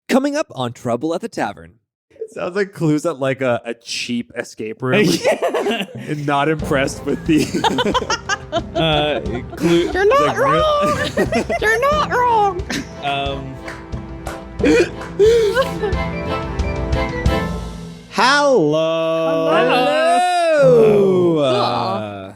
Coming up on Trouble at the Tavern. It sounds like clues at like a cheap escape room. And not impressed with the clue. You're not wrong. You're not wrong. Hello.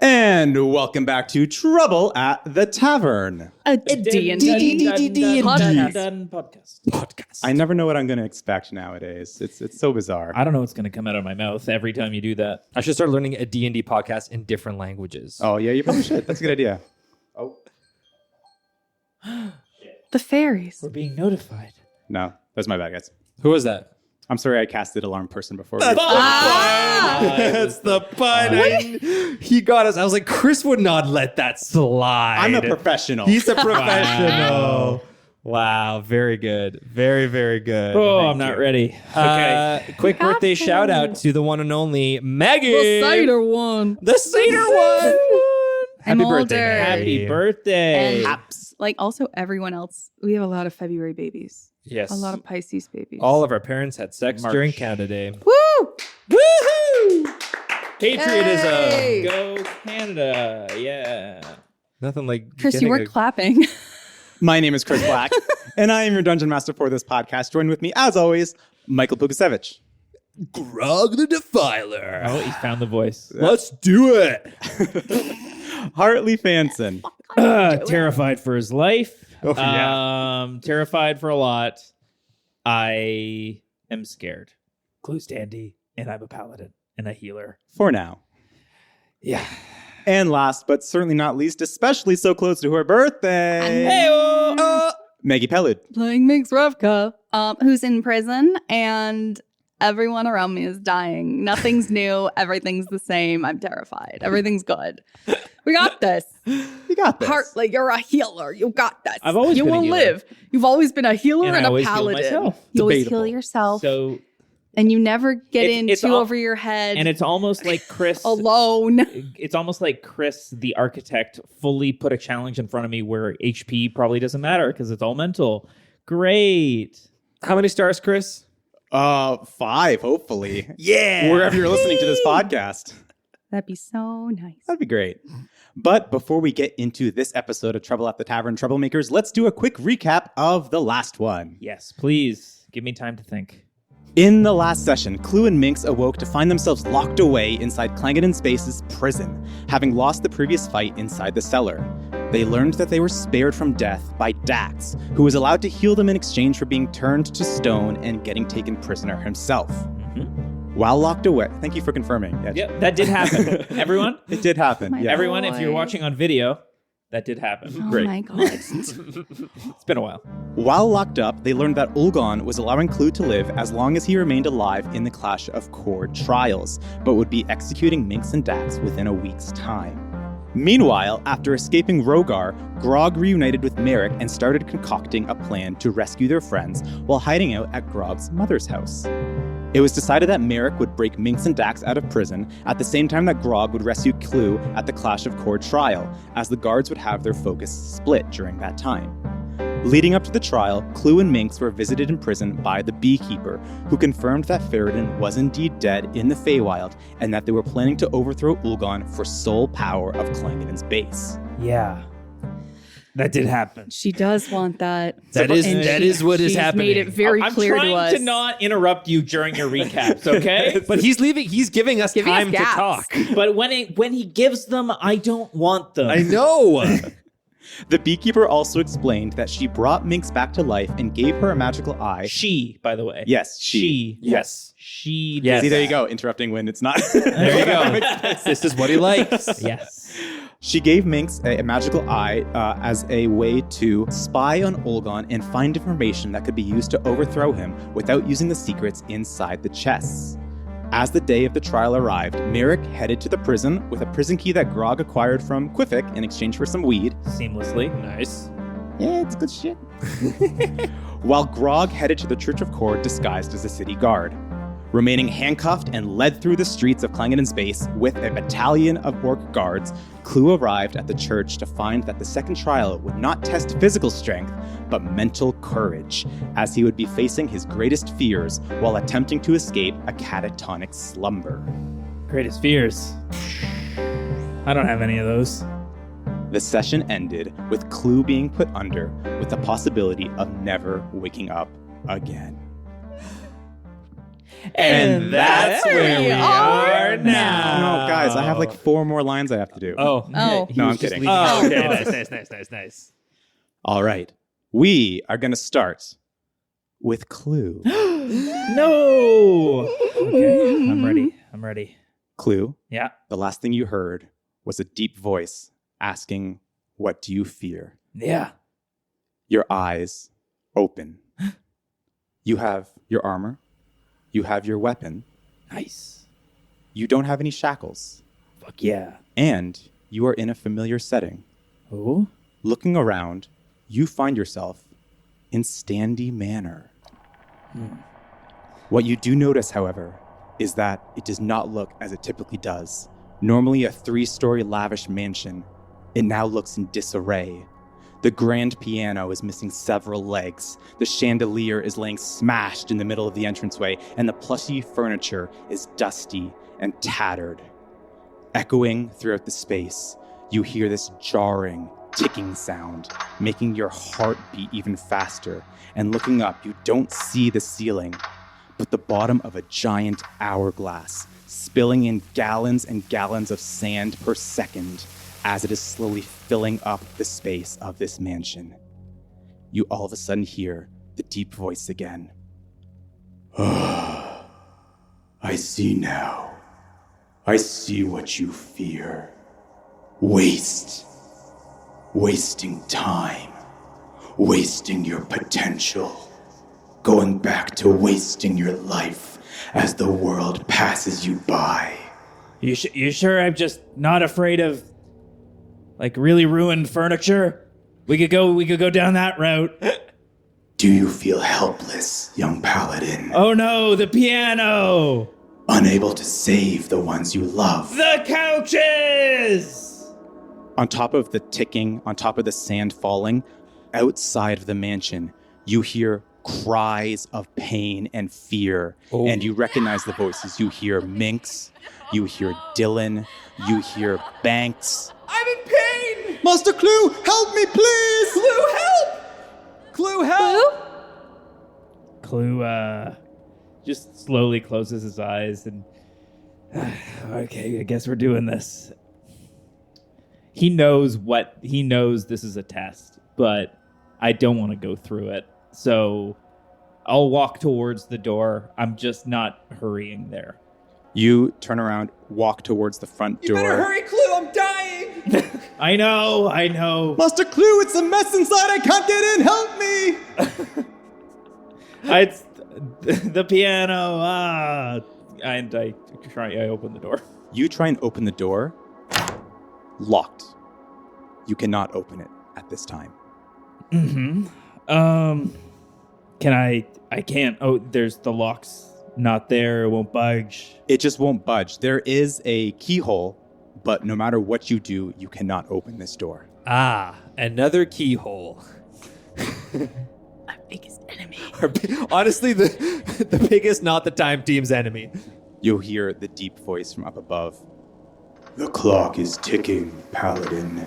And welcome back to Trouble at the Tavern. A D&D podcast. I never know what I'm going to expect nowadays. It's so bizarre. I don't know what's going to come out of my mouth every time you do that. I should start learning a D&D podcast in different languages. Oh, yeah, you probably should. That's a good idea. Oh. The fairies. We're being notified. No, that's my bad, guys. Who was that? I'm sorry I casted alarm person before. That's the pun. He got us. I was like, Chris would not let that slide. I'm a professional. He's a professional. Wow. Very good. Very, very good. Oh, I'm not ready. Okay. Quick birthday shout out to the one and only Maggie. The cider one. The cider one. I'm Happy birthday, older. Maggie. Happy birthday. And like also everyone else, we have a lot of February babies. Yes. A lot of Pisces babies. All of our parents had sex March. during Canada Day. Woo! Woohoo! Patriotism. Hey. Go Canada. Yeah. Nothing like Chris, getting you weren't clapping. My name is Chris Black, and I am your Dungeon Master for this podcast. Join with me, as always, Michael Pukasevich. Grog the Defiler. Oh, he found the voice. Let's do it. Hartley Fanson. Terrified for his life. Oh, yeah. Terrified for a lot. I am scared. Clues dandy, and I'm a paladin and a healer. For now. Yeah. And last, but certainly not least, especially so close to her birthday, Hey-o. Maggie Pelud. Playing Minx Revka, who's in prison, and everyone around me is dying. Nothing's new. Everything's the same. I'm terrified. Everything's good. We got this. You got this. Hartley, you're a healer. You got this. I've always you been a will healer. live. You've always been a healer And I and a always heal paladin. myself. You always Debatable. heal yourself. So, And you never get It's in too al- over your head and it's almost like Chris. alone. It's almost like Chris, the architect, fully put a challenge in front of me where HP probably doesn't matter because it's all mental. Great. How many stars, Chris? 5, hopefully. Yeah. Wherever you're listening to this podcast. That'd be so nice. That'd be great. But before we get into this episode of Trouble at the Tavern Troublemakers, let's do a quick recap of the last one. Yes, please. Give me time to think. In the last session, Clue and Minx awoke to find themselves locked away inside Clangeddon Space's prison, having lost the previous fight inside the cellar. They learned that they were spared from death by Dax, who was allowed to heal them in exchange for being turned to stone and getting taken prisoner himself. While locked away, thank you for confirming. Yeah, Yep, that did happen. Everyone? it did happen. My Yeah. Everyone, if you're boy. watching on video, that did happen. Oh Great. my God. It's been a while. While locked up, they learned that Ulgon was allowing Clue to live as long as he remained alive in the Clash of Chord trials, but would be executing Minx and Dax within a week's time. Meanwhile, after escaping Rogar, Grog reunited with Merric and started concocting a plan to rescue their friends while hiding out at Grog's mother's house. It was decided that Merric would break Minx and Dax out of prison at the same time that Grog would rescue Clue at the Clash of Chord trial, as the guards would have their focus split during that time. Leading up to the trial, Clue and Minx were visited in prison by the Beekeeper, who confirmed that Ferrodin was indeed dead in the Feywild and that they were planning to overthrow Ulgon for sole power of Clangeddon's base. Yeah. That did happen. She does want that. That is what is she's happening. made it very I'm clear to trying us. to not interrupt you during your recaps, okay? But he's giving us Giving us time to gaps. talk. But when he gives them, I don't want them. I know. The Beekeeper also explained that she brought Minx back to life and gave her a magical eye. She, by the way. Yes, she. Yes. She. did Yes. See, there you that. go, interrupting when it's not. There you go. This is what he likes. Yes. She gave Minx a magical eye as a way to spy on Ulgon and find information that could be used to overthrow him without using the secrets inside the chests. As the day of the trial arrived, Merric headed to the prison with a prison key that Grog acquired from Quiffic in exchange for some weed. Seamlessly. Nice. Yeah, it's good shit. While Grog headed to the Church of Chord disguised as a city guard. Remaining handcuffed and led through the streets of Clangeddon's base with a battalion of orc guards, Clue arrived at the church to find that the second trial would not test physical strength, but mental courage, as he would be facing his greatest fears while attempting to escape a catatonic slumber. Greatest fears. I don't have any of those. The session ended with Clue being put under with the possibility of never waking up again. And that's where we are now. No, guys, I have like 4 more lines I have to do. Oh. No, I'm kidding. Oh, okay. Nice. All right. We are going to start with Clue. No! Okay, I'm ready. Clue, Yeah. the last thing you heard was a deep voice asking, "What do you fear?" Yeah. Your eyes open. You have your armor. You have your weapon. Nice. You don't have any shackles. Fuck yeah. And you are in a familiar setting. Oh? Looking around, you find yourself in Standy Manor. What you do notice, however, is that it does not look as it typically does. Normally a 3-story lavish mansion, it now looks in disarray. The grand piano is missing several legs, the chandelier is laying smashed in the middle of the entranceway, and the plushy furniture is dusty and tattered. Echoing throughout the space, you hear this jarring, ticking sound, making your heart beat even faster. And looking up, you don't see the ceiling, but the bottom of a giant hourglass, spilling in gallons and gallons of sand per second as it is slowly filling up the space of this mansion. You all of a sudden hear the deep voice again. I see now. I see what you fear. Waste. Wasting time. Wasting your potential. Going back to wasting your life as the world passes you by. You sure I'm just not afraid of, like, really ruined furniture? We could go down that route. Do you feel helpless, young paladin? Oh no, the piano! Unable to save the ones you love? The couches! On top of the ticking, on top of the sand falling, outside of the mansion, you hear cries of pain and fear. Oh. And you recognize the voices. You hear Minx, you hear Dylan, you hear Banks. I'm in pain! Master Clue, help me, please! Clue, help! Clue, help! Clue, just slowly closes his eyes and... okay, I guess we're doing this. He knows this is a test, but I don't want to go through it. So I'll walk towards the door. I'm just not hurrying there. You turn around, walk towards the front door. You better hurry, Clue, I'm dying! I know. Master Clue, it's a mess inside, I can't get in, help me! It's the piano, and I open the door. You try and open the door. Locked. You cannot open it at this time. Mm-hmm. I can't. Oh, there's the lock's not there. It won't budge. It just won't budge. There is a keyhole, but no matter what you do, you cannot open this door. Ah, another keyhole. Our biggest enemy. Honestly, the biggest not the time team's enemy. You'll hear the deep voice from up above. The clock is ticking, Paladin.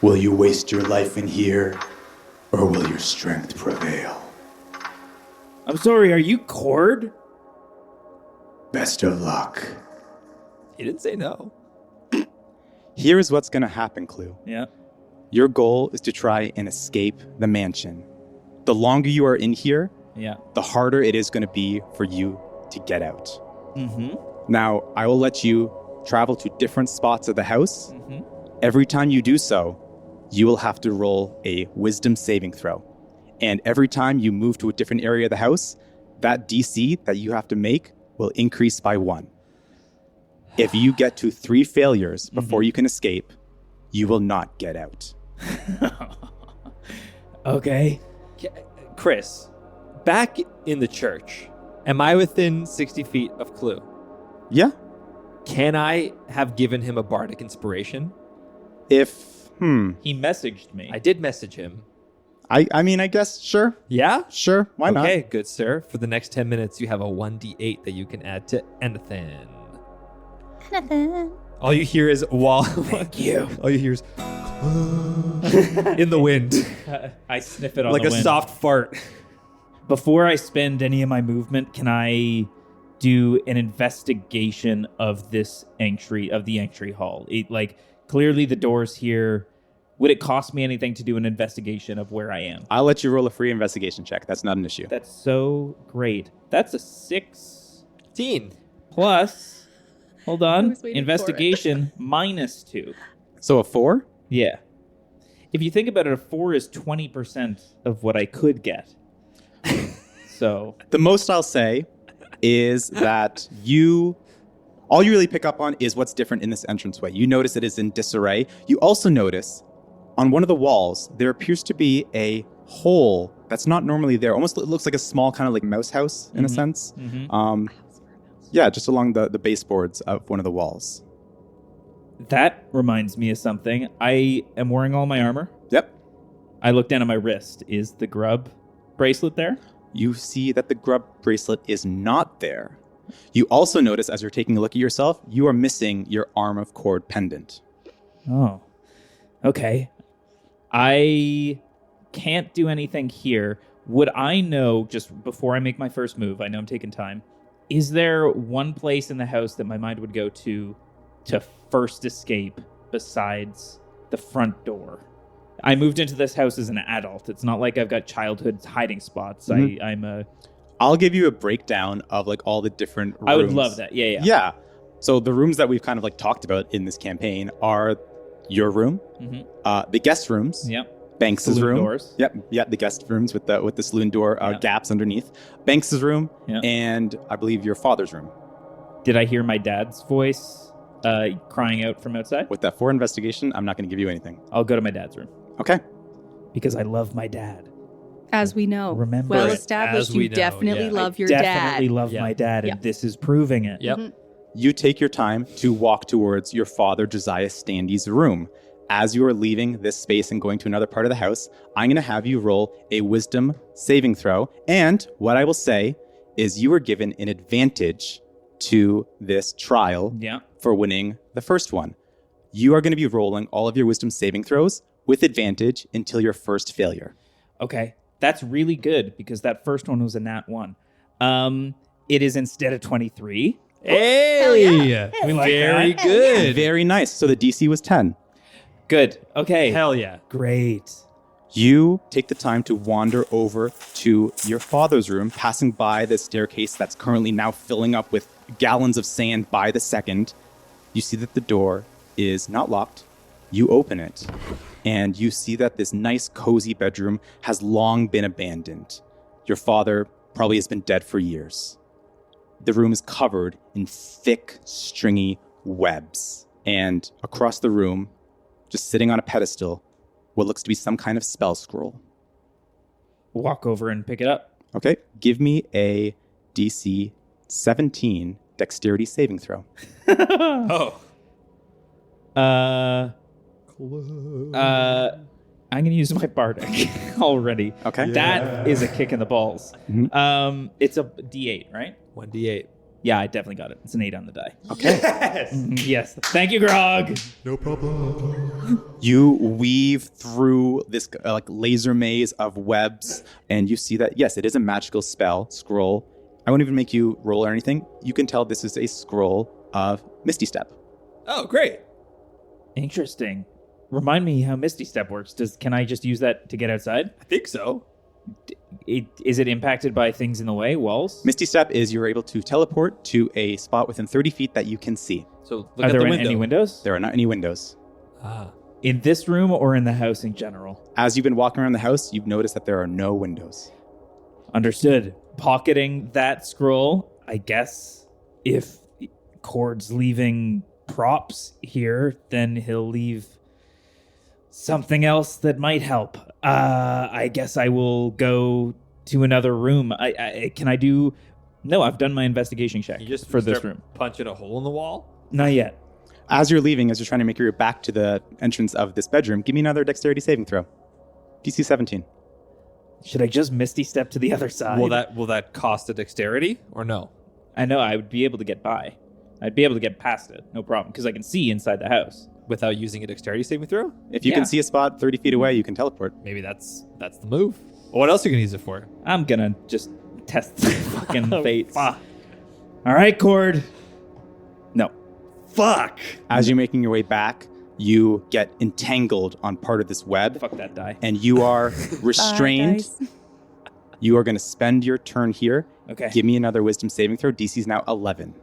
Will you waste your life in here, or will your strength prevail? I'm sorry, are you Cord? Best of luck. He didn't say no. Here's what's going to happen, Clue. Yeah. Your goal is to try and escape the mansion. The longer you are in here, Yeah. the harder it is going to be for you to get out. Mm-hmm. Now, I will let you travel to different spots of the house. Mm-hmm. Every time you do so, you will have to roll a wisdom saving throw. And every time you move to a different area of the house, that DC that you have to make will increase by 1. If you get to 3 failures before you can escape, you will not get out. Okay. Chris, back in the church, Am I within 60 feet of Clue? Yeah. Can I have given him a bardic inspiration? If, He messaged me. I did message him. I mean, I guess, sure. Yeah? Sure, why not? Okay, good sir. For the next 10 minutes, you have a 1d8 that you can add to anything. All you hear is Thank you. All you hear is in the wind. I sniff it on Like the a wind. soft fart. Before I spend any of my movement, can I do an investigation of this entry, of the entry hall? Clearly the door's here. Would it cost me anything to do an investigation of where I am? I'll let you roll a free investigation check. That's not an issue. That's so great. That's a 16 plus, hold on, was waiting for investigation -2. So a 4? Yeah. If you think about it, a 4 is 20% of what I could get. So The most I'll say is that all you really pick up on is what's different in this entranceway. You notice it is in disarray. You also notice on one of the walls, there appears to be a hole that's not normally there. Almost it looks like a small kind of like mouse house in a sense. Yeah, just along the baseboards of one of the walls. that reminds me of something. I am wearing all my armor. Yep. I look down at my wrist. Is the grub bracelet there? You see that the grub bracelet is not there. You also notice, as you're taking a look at yourself, you are missing your arm of cord pendant. Oh, okay. I can't do anything here. Would I know, just before I make my first move, I know I'm taking time, is there one place in the house that my mind would go to first escape besides the front door? I moved into this house as an adult. It's not like I've got childhood hiding spots. Mm-hmm. I'll give you a breakdown of like all the different rooms. I would love that. Yeah. Yeah. So the rooms that we've kind of like talked about in this campaign are your room, the guest rooms, Banks's Saloon room, doors. the guest rooms with the saloon door gaps underneath, Banks's room, and I believe your father's room. Did I hear my dad's voice crying out from outside? With that 4 investigation, I'm not going to give you anything. I'll go to my dad's room Okay. because I love my dad. As we know. Remember well it. established, As we you know, definitely yeah. love your Definitely dad. love my dad, and this is proving it. Yep. You take your time to walk towards your father, Josiah Standy's room. As you are leaving this space and going to another part of the house, I'm going to have you roll a wisdom saving throw. And what I will say is you were given an advantage to this trial for winning the first one. You are going to be rolling all of your wisdom saving throws with advantage until your first failure. Okay. That's really good because that first one was a nat 1. It is instead of 23. Hey! We like Very that. good. Very nice. So the DC was 10. Good. Okay. Hell yeah. Great. You take the time to wander over to your father's room, passing by the staircase that's currently now filling up with gallons of sand by the second. You see that the door is not locked. You open it, and you see that this nice, cozy bedroom has long been abandoned. Your father probably has been dead for years. The room is covered in thick, stringy webs. And across the room, just sitting on a pedestal, what looks to be some kind of spell scroll. Walk over and pick it up. Okay, give me a DC 17 dexterity saving throw. Oh. I'm going to use my bardic already. Okay. That is a kick in the balls. It's a D8, right? 1d8. Yeah, I definitely got it. It's an 8 on the die. Okay. Yes. Thank you, Grog. No problem. You weave through this like laser maze of webs, and you see that, yes, it is a magical spell, scroll. I won't even make you roll or anything. You can tell this is a scroll of Misty Step. Oh, great. Interesting. Remind me how Misty Step works. Can I just use that to get outside? I think so. Is it impacted by things in the way, walls? Misty Step is you're able to teleport to a spot within 30 feet that you can see. So look Are at there the window. any windows? There are not any windows. Ah. In this room or in the house in general? As you've been walking around the house, you've noticed that there are no windows. Understood. Pocketing that scroll, I guess if Cord's leaving props here, then he'll leave something else that might help. I guess I will go to another room. Can I do No, I've done my investigation check You just for this start room. punching a hole in the wall? Not yet. As you're leaving, as you're trying to make your way back to the entrance of this bedroom, give me another dexterity saving throw. DC 17. Should I just Misty Step to the other side? Will that cost a dexterity or no? I know I would be able to get by. I'd be able to get past it, no problem, because I can see inside the house. Without using a dexterity saving throw? If you can see a spot 30 feet away, you can teleport. Maybe that's the move. What else are you gonna use it for? I'm gonna just test the fucking fates. All right, Cord. No. Fuck! As you're making your way back, you get entangled on part of this web, Fuck that die. and you are restrained. Bye, guys. You are going to spend your turn here. Okay. Give me another wisdom saving throw. DC's now 11.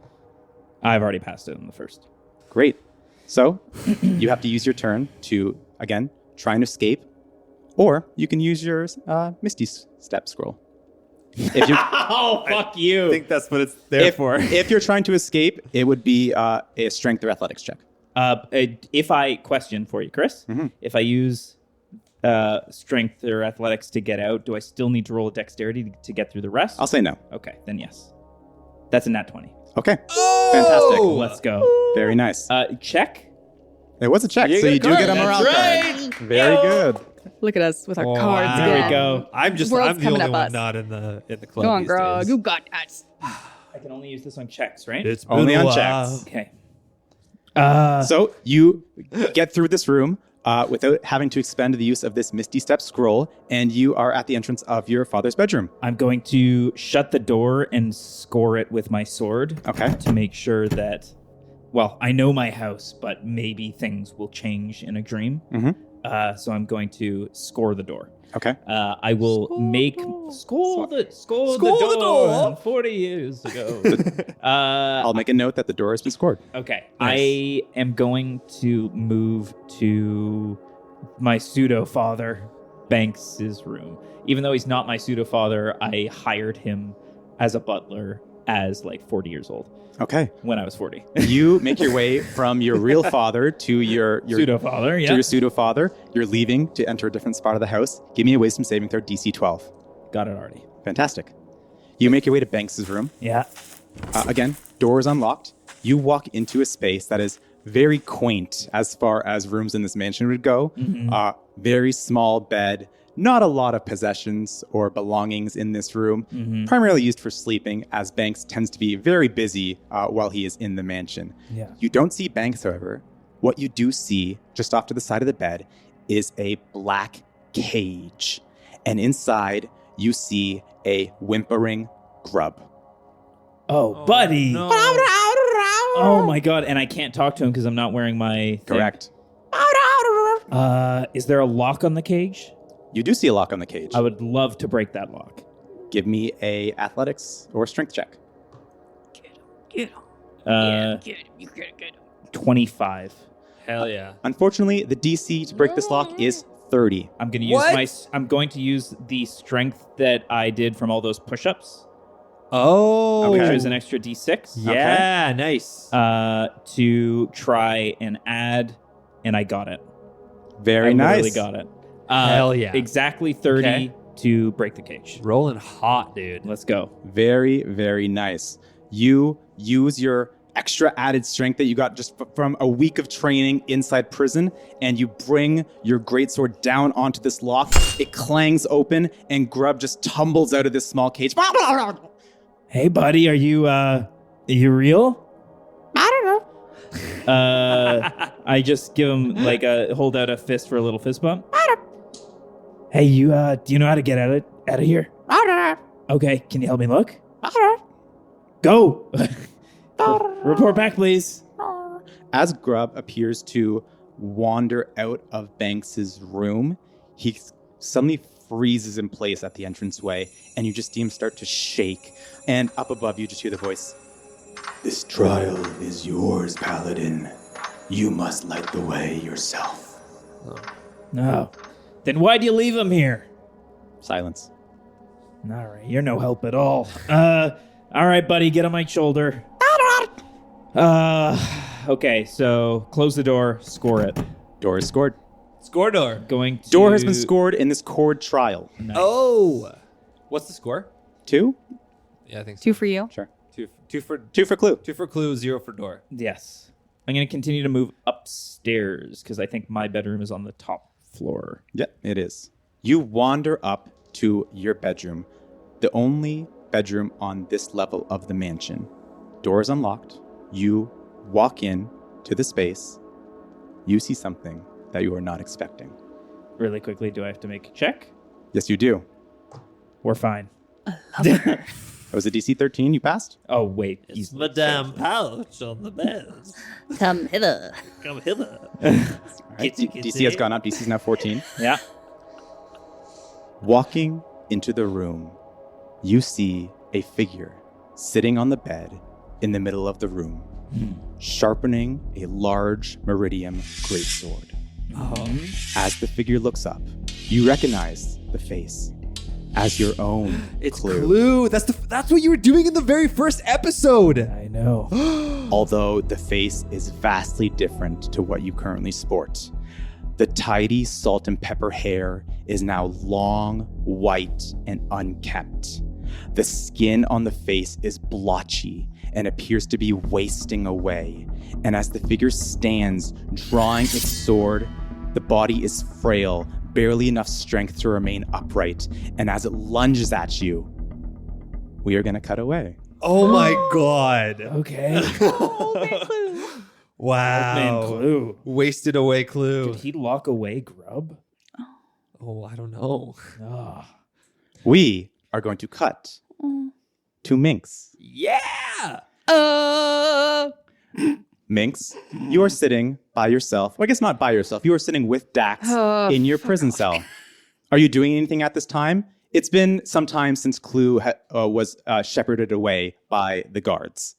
I've already passed it on the first. Great. So you have to use your turn to, again, try and escape, or you can use your Misty Step scroll. If you, Oh, fuck I you. think that's what it's there for. if you're trying to escape, it would be a strength or athletics check. If I question for you, Chris, Mhm. if I use strength or athletics to get out, do I still need to roll a dexterity to get through the rest? I'll say no. Okay, then yes. That's a nat 20. Okay. Oh! Fantastic. Let's go. Very nice. Check. It was a check, You so you get a do card. get a morale That's card. Very good. Look at us with our Oh, cards. wow. There we again. go. I'm World's the coming only up one us. not in the club. Go on, these Grog. days. You got us. I can only use this on checks, right? It's been Only a on while. checks. Okay. So you get through this room without having to expend the use of this Misty Step scroll, and you are at the entrance of your father's bedroom. I'm going to shut the door and score it with my sword. Okay. To make sure that, well, I know my house, but maybe things will change in a dream. Mhm. So I'm going to score the door. Okay. I will score the door 40 years ago. I'll make a note that the door has been scored. Okay. Nice. I am going to move to my pseudo father, Banks's room. Even though he's not my pseudo father, I hired him as a butler as like 40 years old Okay. when I was 40. You make your way from your real father to your Pseudo father, to yeah. your pseudo father. You're leaving to enter a different spot of the house. Give me a wisdom saving throw, DC 12. Got it already. Fantastic. You make your way to Banks's room. Yeah. Again, door is unlocked. You walk into a space that is very quaint as far as rooms in this mansion would go. Very small bed. Not a lot of possessions or belongings in this room. Primarily used for sleeping, as Banks tends to be very busy while he is in the mansion. Yeah. You don't see Banks, however. What you do see, just off to the side of the bed, is a black cage. And inside, you see a whimpering grub. Oh, buddy. No. Oh my god, and I can't talk to him because I'm not wearing my thing. Correct. Is there a lock on the cage? You do see a lock on the cage. I would love to break that lock. Give me a athletics or strength check. 25. Hell yeah. Unfortunately, the DC to break this lock is 30. I'm going to use I'm going to use the strength that I did from all those push-ups, Oh. which Okay. is an extra D6. Yeah, nice. To try and add, and I got it. Very I nice. literally got it. Hell yeah. Exactly 30 Okay. to break the cage. Rolling hot, dude. Let's go. Very, very nice. You use your extra added strength that you got just from a week of training inside prison, and you bring your greatsword down onto this lock. It clangs open, and Grub just tumbles out of this small cage. Hey, buddy, are you real? I don't know. I just give him hold out a fist for a little fist bump. Hey, you, do you know how to get out of here? Okay, can you help me look? Go. Report back, please. As Grub appears to wander out of Banks's room, he suddenly freezes in place at the entranceway, and you just see him start to shake. And up above you, just hear the voice. This trial is yours, Paladin. You must light the way yourself. No. Then why'd you leave him here? Silence. All right, you're no help at all. All right, buddy, get on my shoulder. Okay, so close the door, score it. Door is scored. Score door. Going to... Door has been scored in this cord trial. Nice. Oh. What's the score? 2? Yeah, I think so. 2 for you. Sure. Two for Clue. 2 for clue, 0 for door. Yes. I'm going to continue to move upstairs because I think my bedroom is on the top floor. Yep, it is. You wander up to your bedroom, the only bedroom on this level of the mansion. Door is unlocked. You walk in to the space. You see something that you are not expecting. Really quickly, do I have to make a check? Yes, you do. We're fine. That was a DC 13. You passed? Oh, wait. It's Madame Pouch on the bed. Come hither. Come hither. All right. Kitty, DC has gone up. DC is now 14. Yeah. Walking into the room, you see a figure sitting on the bed in the middle of the room, sharpening a large meridian greatsword. As the figure looks up, you recognize the face as your own It's Clue. Clue. That's what you were doing in the very first episode. I know. Although the face is vastly different to what you currently sport. The tidy salt and pepper hair is now long, white, and unkempt. The skin on the face is blotchy and appears to be wasting away. And as the figure stands, drawing its sword, the body is frail, barely enough strength to remain upright. And as it lunges at you, we are going to cut away. Oh my god. Okay. Wow. Man, Clue. Wasted away Clue. Did he lock away Grub? Oh, I don't know. Ah. We are going to cut to Minx. Yeah. Minx, you are sitting by yourself. Well, I guess not by yourself. You are sitting with Dax in your prison cell. Are you doing anything at this time? It's been some time since Clue was shepherded away by the guards.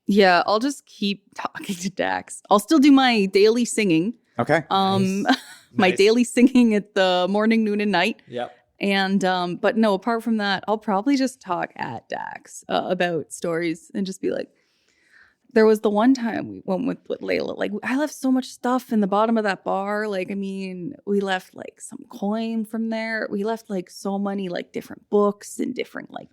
Yeah, I'll just keep talking to Dax. I'll still do my daily singing. Okay. My Nice. daily singing at the morning, noon, and night. Yep. And but no, apart from that, I'll probably just talk at Dax about stories and just be like, there was the one time we went with Layla. Like, I left so much stuff in the bottom of that bar. Like, I mean, we left like some coin from there. We left like so many like different books and different like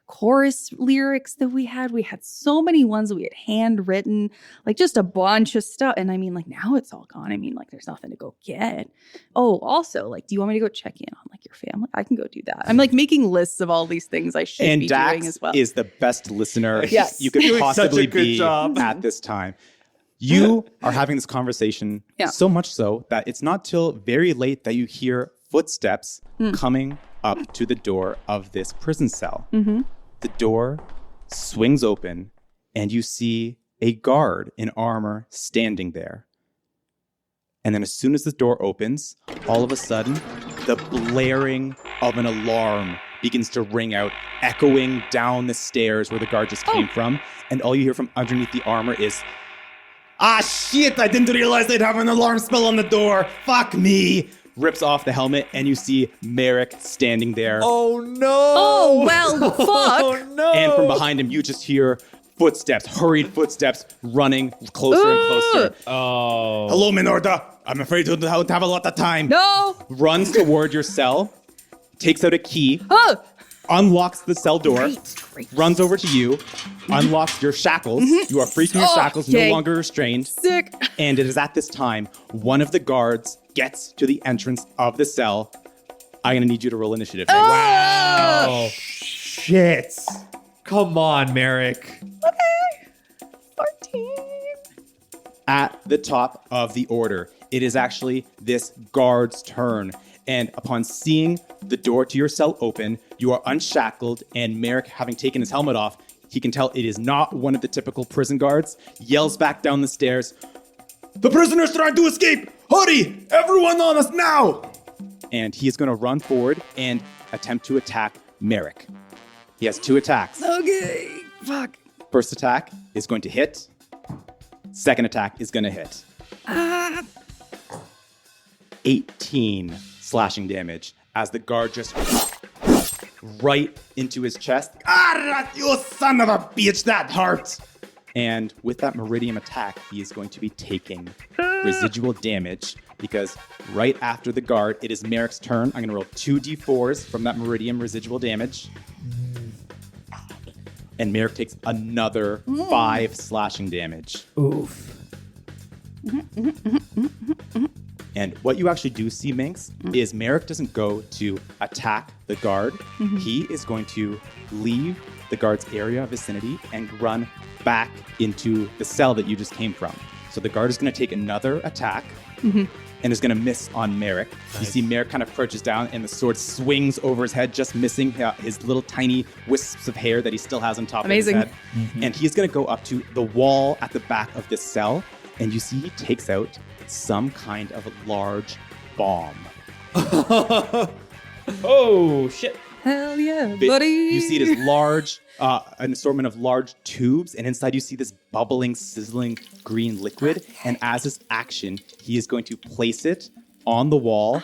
chorus lyrics that we had. We had so many ones that we had handwritten, like just a bunch of stuff. And I mean, like now it's all gone. I mean, like there's nothing to go get. Oh, also, like, do you want me to go check in on like your family? I can go do that. I'm like making lists of all these things I should And be Dax doing as well. is the best listener Yes. you could Doing possibly such a good be job. at this time. You are having this conversation Yeah. so much so that it's not till very late that you hear footsteps coming up to the door of this prison cell. Mm-hmm. The door swings open and you see a guard in armor standing there. And then as soon as the door opens, all of a sudden, the blaring of an alarm begins to ring out, echoing down the stairs where the guard just came from. And all you hear from underneath the armor is, "Ah, shit, I didn't realize they'd have an alarm spell on the door. Fuck me." Rips off the helmet and you see Merric standing there. Oh no. Oh, well, fuck. Oh no. And from behind him, you just hear footsteps, hurried footsteps running closer and closer. Oh. "Hello, Minorda. I'm afraid you don't have a lot of time." No. Runs toward your cell, takes out a key, Oh. unlocks the cell door, Great. runs over to you, unlocks your shackles. You are free from your Oh, shackles, okay. no longer restrained. Sick. And it is at this time, one of the guards gets to the entrance of the cell. I'm going to need you to roll initiative. Wow. Shit. Come on, Merric. 14. At the top of the order, it is actually this guard's turn. And upon seeing the door to your cell open, you are unshackled, and Merric, having taken his helmet off, he can tell it is not one of the typical prison guards, yells back down the stairs, "The prisoner's trying to escape! Hurry! Everyone on us now!" And he is going to run forward and attempt to attack Merric. He has 2 attacks. Okay. Fuck. First attack is going to hit. Second attack is going to hit. 18 slashing damage as the guard just right into his chest. "Ah, you son of a bitch, that hurt!" And with that Meridian attack, he is going to be taking residual damage because right after the guard, it is Merric's turn. I'm going to roll 2d4s from that Meridian residual damage. And Merric takes another 5 slashing damage. Oof. And what you actually do see, Minx, is Merric doesn't go to attack the guard. He is going to leave the guard's area vicinity and run back into the cell that you just came from. So the guard is going to take another attack and is going to miss on Merric. Nice. You see Merric kind of crouches down and the sword swings over his head, just missing his little tiny wisps of hair that he still has on top of his head. And he's going to go up to the wall at the back of this cell. And you see he takes out some kind of a large bomb. Oh, shit. Hell yeah, buddy. You see this large, an assortment of large tubes, and inside you see this bubbling, sizzling green liquid. And as his action, he is going to place it on the wall,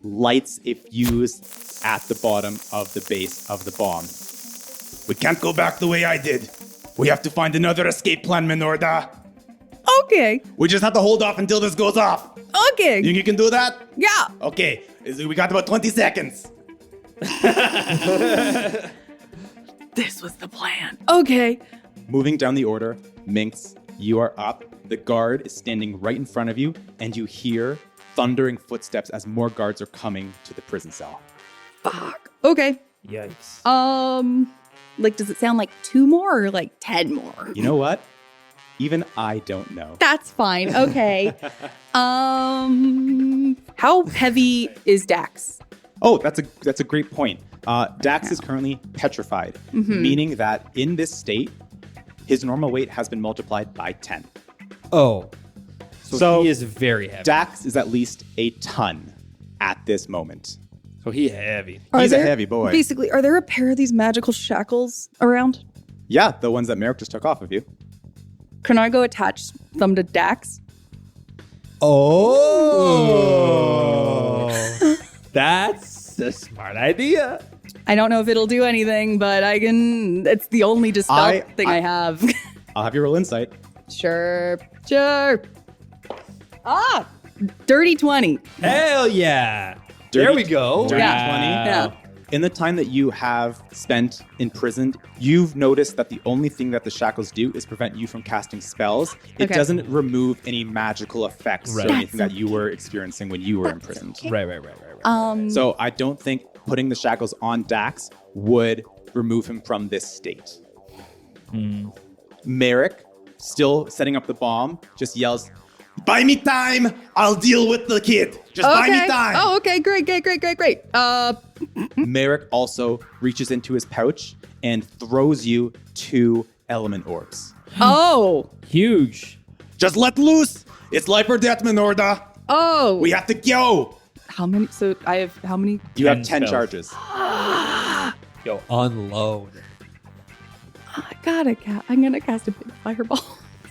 lights a fuse at the bottom of the base of the bomb. We can't go back the way I did. We have to find another escape plan, Menorda. Okay. We just have to hold off until this goes off. Okay. You think you can do that? Yeah. Okay, we got about 20 seconds. This was the plan. Okay. Moving down the order, Minx, you are up. The guard is standing right in front of you, and you hear thundering footsteps as more guards are coming to the prison cell. Fuck. Okay. Yikes. Like, does it sound like 2 more or like 10 more? You know what? Even I don't know. That's fine. Okay. How heavy is Dax? Oh, that's a great point. Dax is currently petrified, meaning that in this state, his normal weight has been multiplied by 10. Oh. So he is very heavy. Dax is at least a ton at this moment. So he heavy. He's a heavy boy. Basically, are there a pair of these magical shackles around? Yeah, the ones that Merric just took off of you. Can I go attach them to Dax? Oh. That's a smart idea. I don't know if it'll do anything, but I can. It's the only dispel thing I have. I'll have you roll insight. Sure. Dirty 20. Hell yeah. There we go. Dirty Yeah. 20. Yeah. In the time that you have spent imprisoned, you've noticed that the only thing that the shackles do is prevent you from casting spells. It Okay. doesn't remove any magical effects Right. or anything that you were experiencing when you were imprisoned. Right. So I don't think putting the shackles on Dax would remove him from this state. Merric, still setting up the bomb, just yells, Buy me time. I'll deal with the kid. Just buy me time. Oh, okay. Great. Merric also reaches into his pouch and throws you 2 element orbs. Oh. Huge. Just let loose. It's life or death, Menorda. Oh. We have to go. How many? So I have how many? You have 10 10 spells. charges. Yo, unload. I gotta I'm gonna cast a big fireball.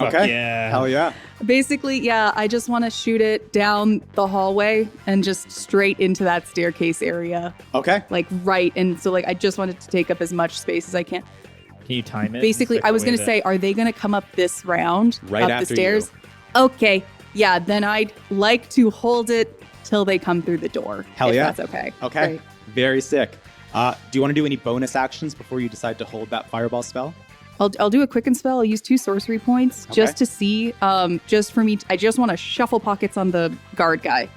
Okay. yeah. Hell yeah. Basically, yeah, I just want to shoot it down the hallway and just straight into that staircase area. Okay. Like right. And so like I just wanted to take up as much space as I can. Can you time it? Basically, It's like I was the going way to say, are they going to come up this round? Right up after the stairs? Okay. Yeah, then I'd like to hold it till they come through the door. Hell if yeah. That's okay. Okay. Great. Very sick. Do you want to do any bonus actions before you decide to hold that fireball spell? I'll do a quicken spell. I'll use 2 sorcery points just to see. Just for me, I just want to shuffle pockets on the guard guy.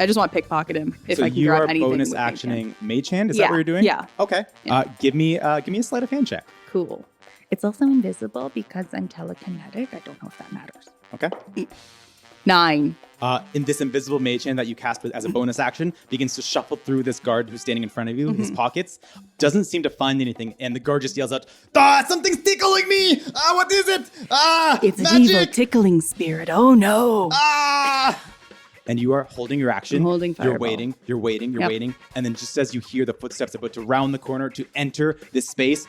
I just want to pickpocket him if so I can you grab are anything. bonus with Mage Hand. actioning Mage Hand? Is that Yeah, what you're doing? yeah. Okay. Yeah. Give me a sleight of hand check. Cool. It's also invisible because I'm telekinetic. I don't know if that matters. Okay. 9. In this invisible mage hand that you cast as a bonus action, begins to shuffle through this guard who's standing in front of you, his pockets, doesn't seem to find anything, and the guard just yells out, something's tickling me! What is it? It's magic! an evil tickling spirit. Oh no. And you are holding your action. I'm holding You're fireball. waiting, Yep. waiting. And then just as you hear the footsteps about to round the corner to enter this space,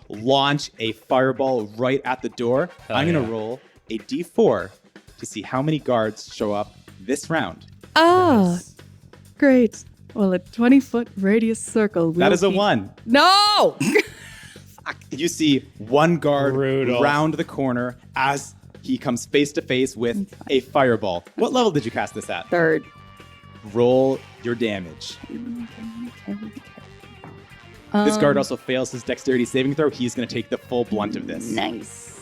launch a fireball right at the door. I'm going to roll a d4 to see how many guards show up this round. Oh, great. Well, a 20-foot radius circle. That will is a be- 1. No! You see one guard Brutal. round the corner as he comes face to face with a fireball. What level did you cast this at? 3rd. This guard also fails his dexterity saving throw. He's going to take the full blunt of this. Nice.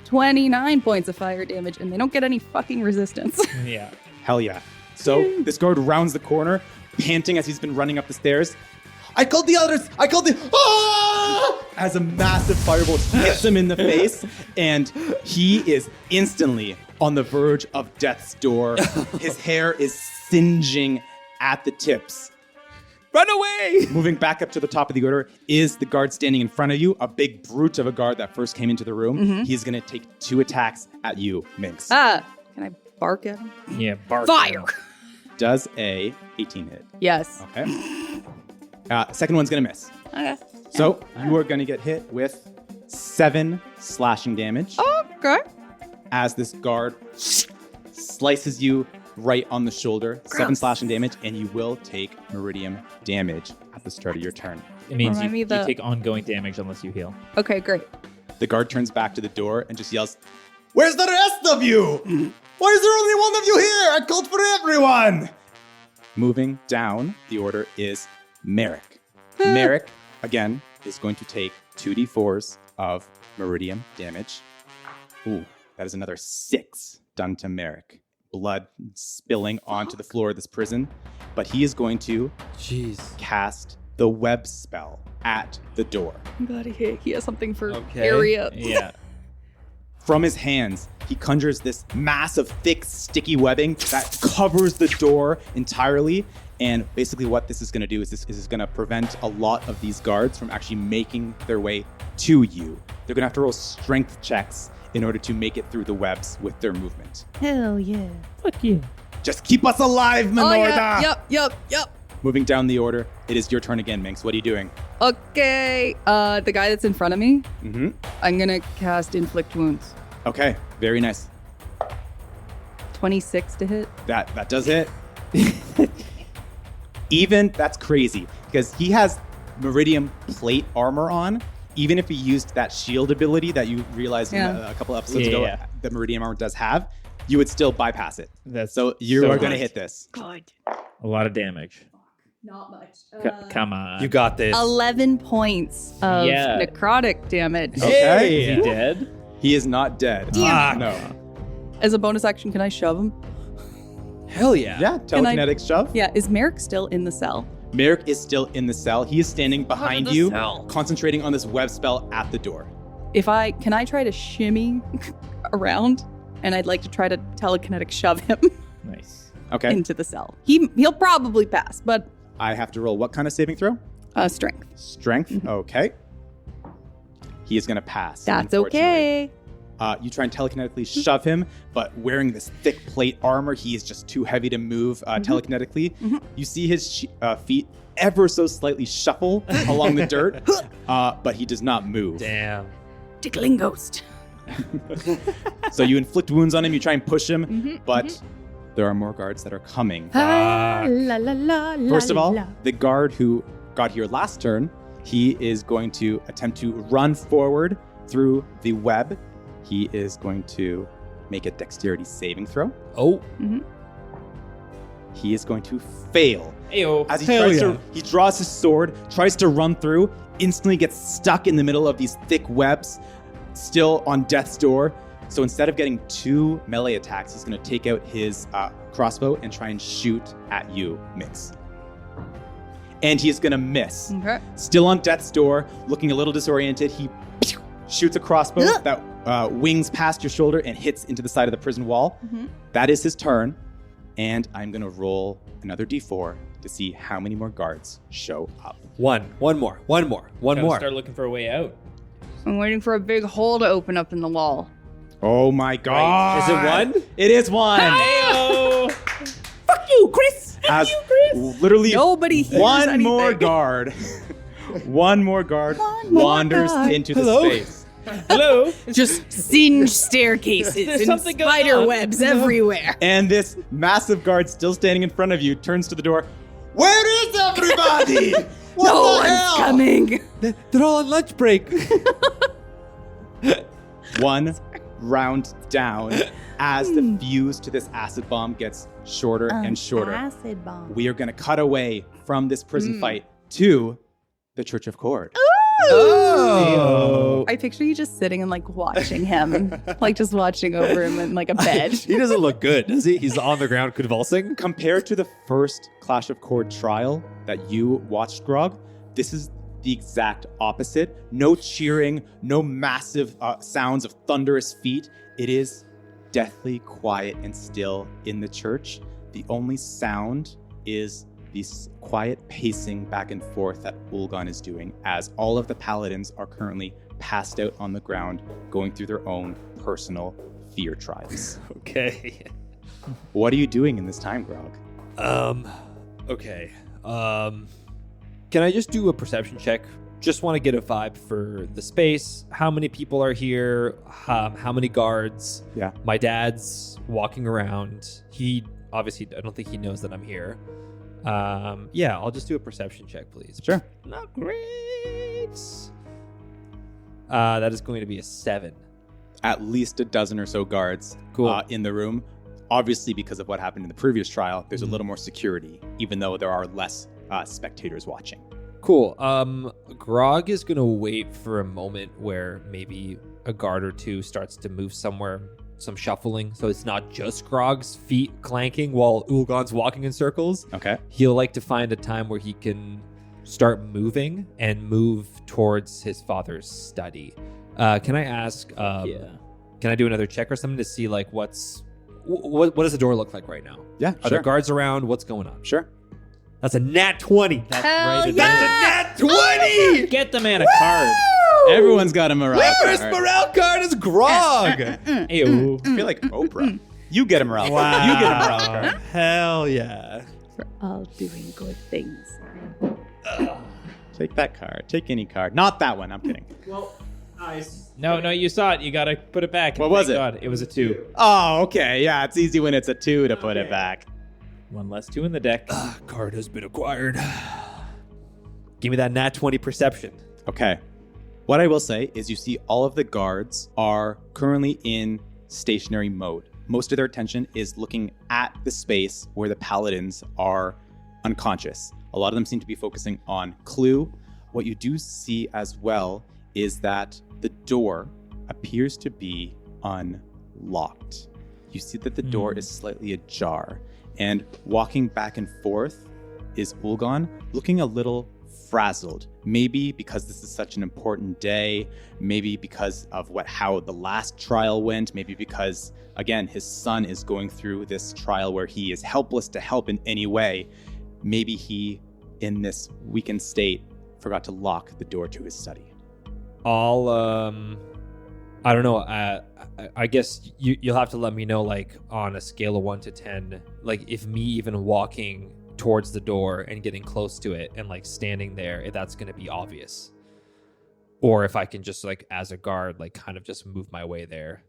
29 points of fire damage, and they don't get any fucking resistance. Yeah. Hell yeah. So this guard rounds the corner, panting as he's been running up the stairs. I called the others! I called the... Ah! As a massive firebolt hits him in the face, and he is instantly on the verge of death's door. His hair is singeing at the tips. Run away! Moving back up to the top of the order is the guard standing in front of you, a big brute of a guard that first came into the room. He's going to take 2 attacks at you, Minx. Can I bark at him? Yeah. Bark. Fire! Does a 18 hit. Yes. Okay. Second one's going to miss. Okay. So you are going to get hit with 7 slashing damage Okay. as this guard slices you right on the shoulder. 7 slashing damage, and you will take meridian damage at the start of your turn. It means Remind me you the- take ongoing damage unless you heal. Okay, great. The guard turns back to the door and just yells, "Where's the rest of you? Why is there only one of you here? I called for everyone!" Moving down the order is Merric. Merric, again, is going to take 2d4s of meridian damage. Ooh, that is another 6 done to Merric. Blood spilling onto the floor of this prison. But he is going to cast the web spell at the door. I'm glad he has something for Okay. area. Yeah. From his hands, he conjures this massive, thick, sticky webbing that covers the door entirely. And basically what this is going to do is this is going to prevent a lot of these guards from actually making their way to you. They're going to have to roll strength checks in order to make it through the webs with their movement. Hell yeah. Fuck you. Just keep us alive, Menorda! Oh, yeah. Yep. Moving down the order, it is your turn again, Minx. What are you doing? Okay. The guy that's in front of me, Mm-hmm. I'm going to cast Inflict Wounds. Okay, very nice. 26 to hit. That does it. Even, that's crazy, because he has Meridian plate armor on. Even if he used that shield ability that you realized in a couple episodes ago that Meridian armor does have, you would still bypass it. So you are going to hit this. God. A lot of damage. Not much. Come on. You got this. 11 points of necrotic damage. Okay. Is he dead? He is not dead. No. As a bonus action, can I shove him? Hell yeah. Yeah, telekinetic shove. Yeah, is Merric still in the cell? Merric is still in the cell. He is standing behind you, concentrating on this web spell at the door. Can I try to shimmy around? And I'd like to try to telekinetic shove him Nice. Okay. into the cell. He'll probably pass, but I have to roll what kind of saving throw? strength. Strength. Okay. He is going to pass. That's unfortunately. okay. You try and telekinetically shove him, but wearing this thick plate armor, he is just too heavy to move telekinetically. You see his feet ever so slightly shuffle along the dirt, but he does not move. Damn. Tickling ghost. So you inflict wounds on him, you try and push him, but there are more guards that are coming. First of all, the guard who got here last turn, he is going to attempt to run forward through the web. He is going to make a dexterity saving throw. Oh. He is going to fail. Ayo. As he draws his sword, tries to run through, instantly gets stuck in the middle of these thick webs, still on death's door. So instead of getting 2 melee attacks, he's going to take out his crossbow and try and shoot at you, Minx. And he is going to miss. Okay. Still on death's door, looking a little disoriented, he shoots a crossbow that wings past your shoulder and hits into the side of the prison wall. That is his turn. And I'm going to roll another d4 to see how many more guards show up. One more. Start looking for a way out. I'm waiting for a big hole to open up in the wall. Oh my god. Is it one? It is one. Ayo. Fuck you, Chris. As literally Nobody hears one anything. more guard wanders into the space. Hello. Just singe staircases and something going spider on. webs everywhere. And this massive guard still standing in front of you turns to the door. Where is everybody? What No the one's hell? coming. They're all on lunch break. One round down as the fuse to this acid bomb gets shorter and shorter. Acid bomb. We are going to cut away from this prison fight to The Church of Cord. Oh. I picture you just sitting and like watching him, like just watching over him in like a bed. He doesn't look good, does he? He's on the ground convulsing. Compared to the first Clash of Cord trial that you watched, Grog, this is the exact opposite. No cheering, no massive sounds of thunderous feet. It is deathly quiet and still in the church. The only sound is this quiet pacing back and forth that Ulgon is doing as all of the paladins are currently passed out on the ground, going through their own personal fear trials. Okay. What are you doing in this time, Grog? Okay. Can I just do a perception check? Just want to get a vibe for the space. How many people are here? How many guards? Yeah. My dad's walking around. He obviously, I don't think he knows that I'm here. Yeah, I'll just do a perception check, please. Sure. Not great. That is going to be a 7. At least a dozen or so guards Cool. in the room. Obviously, because of what happened in the previous trial, there's a little more security, even though there are less spectators watching. Cool. Grog is gonna wait for a moment where maybe a guard or two starts to move somewhere, some shuffling, so it's not just Grog's feet clanking while Ulgon's walking in circles. Okay. He'll like to find a time where he can start moving and move towards his father's study. Can I ask? Can I do another check or something to see like what does the door look like right now? Yeah, Are there guards around? What's going on? Sure. That's a nat 20. That's Hell right. yeah! That's a nat 20. Get the man a card. Everyone's got a morale The first card. morale card is Grog. Ew. I feel like Oprah. You get a morale card. You get a morale card. Hell yeah. For all doing good things. Take that card. Take any card. Not that one. I'm kidding. No, you saw it. You gotta put it back. What was it? God, it was a 2. Oh, okay. Yeah, it's easy when it's a 2 to put it back. One less 2 in the deck. Card has been acquired. Give me that nat 20 perception. Okay. What I will say is you see all of the guards are currently in stationary mode. Most of their attention is looking at the space where the paladins are unconscious. A lot of them seem to be focusing on Clue. What you do see as well is that the door appears to be unlocked. You see that the door is slightly ajar. And walking back and forth is Ulgon, looking a little frazzled. Maybe because this is such an important day, maybe because of how the last trial went, maybe because, again, his son is going through this trial where he is helpless to help in any way. Maybe he, in this weakened state, forgot to lock the door to his study. I don't know. I guess you'll have to let me know, like, on a scale of 1 to 10, like, if me even walking towards the door and getting close to it and, like, standing there, if that's going to be obvious. Or if I can just, like, as a guard, like, kind of just move my way there.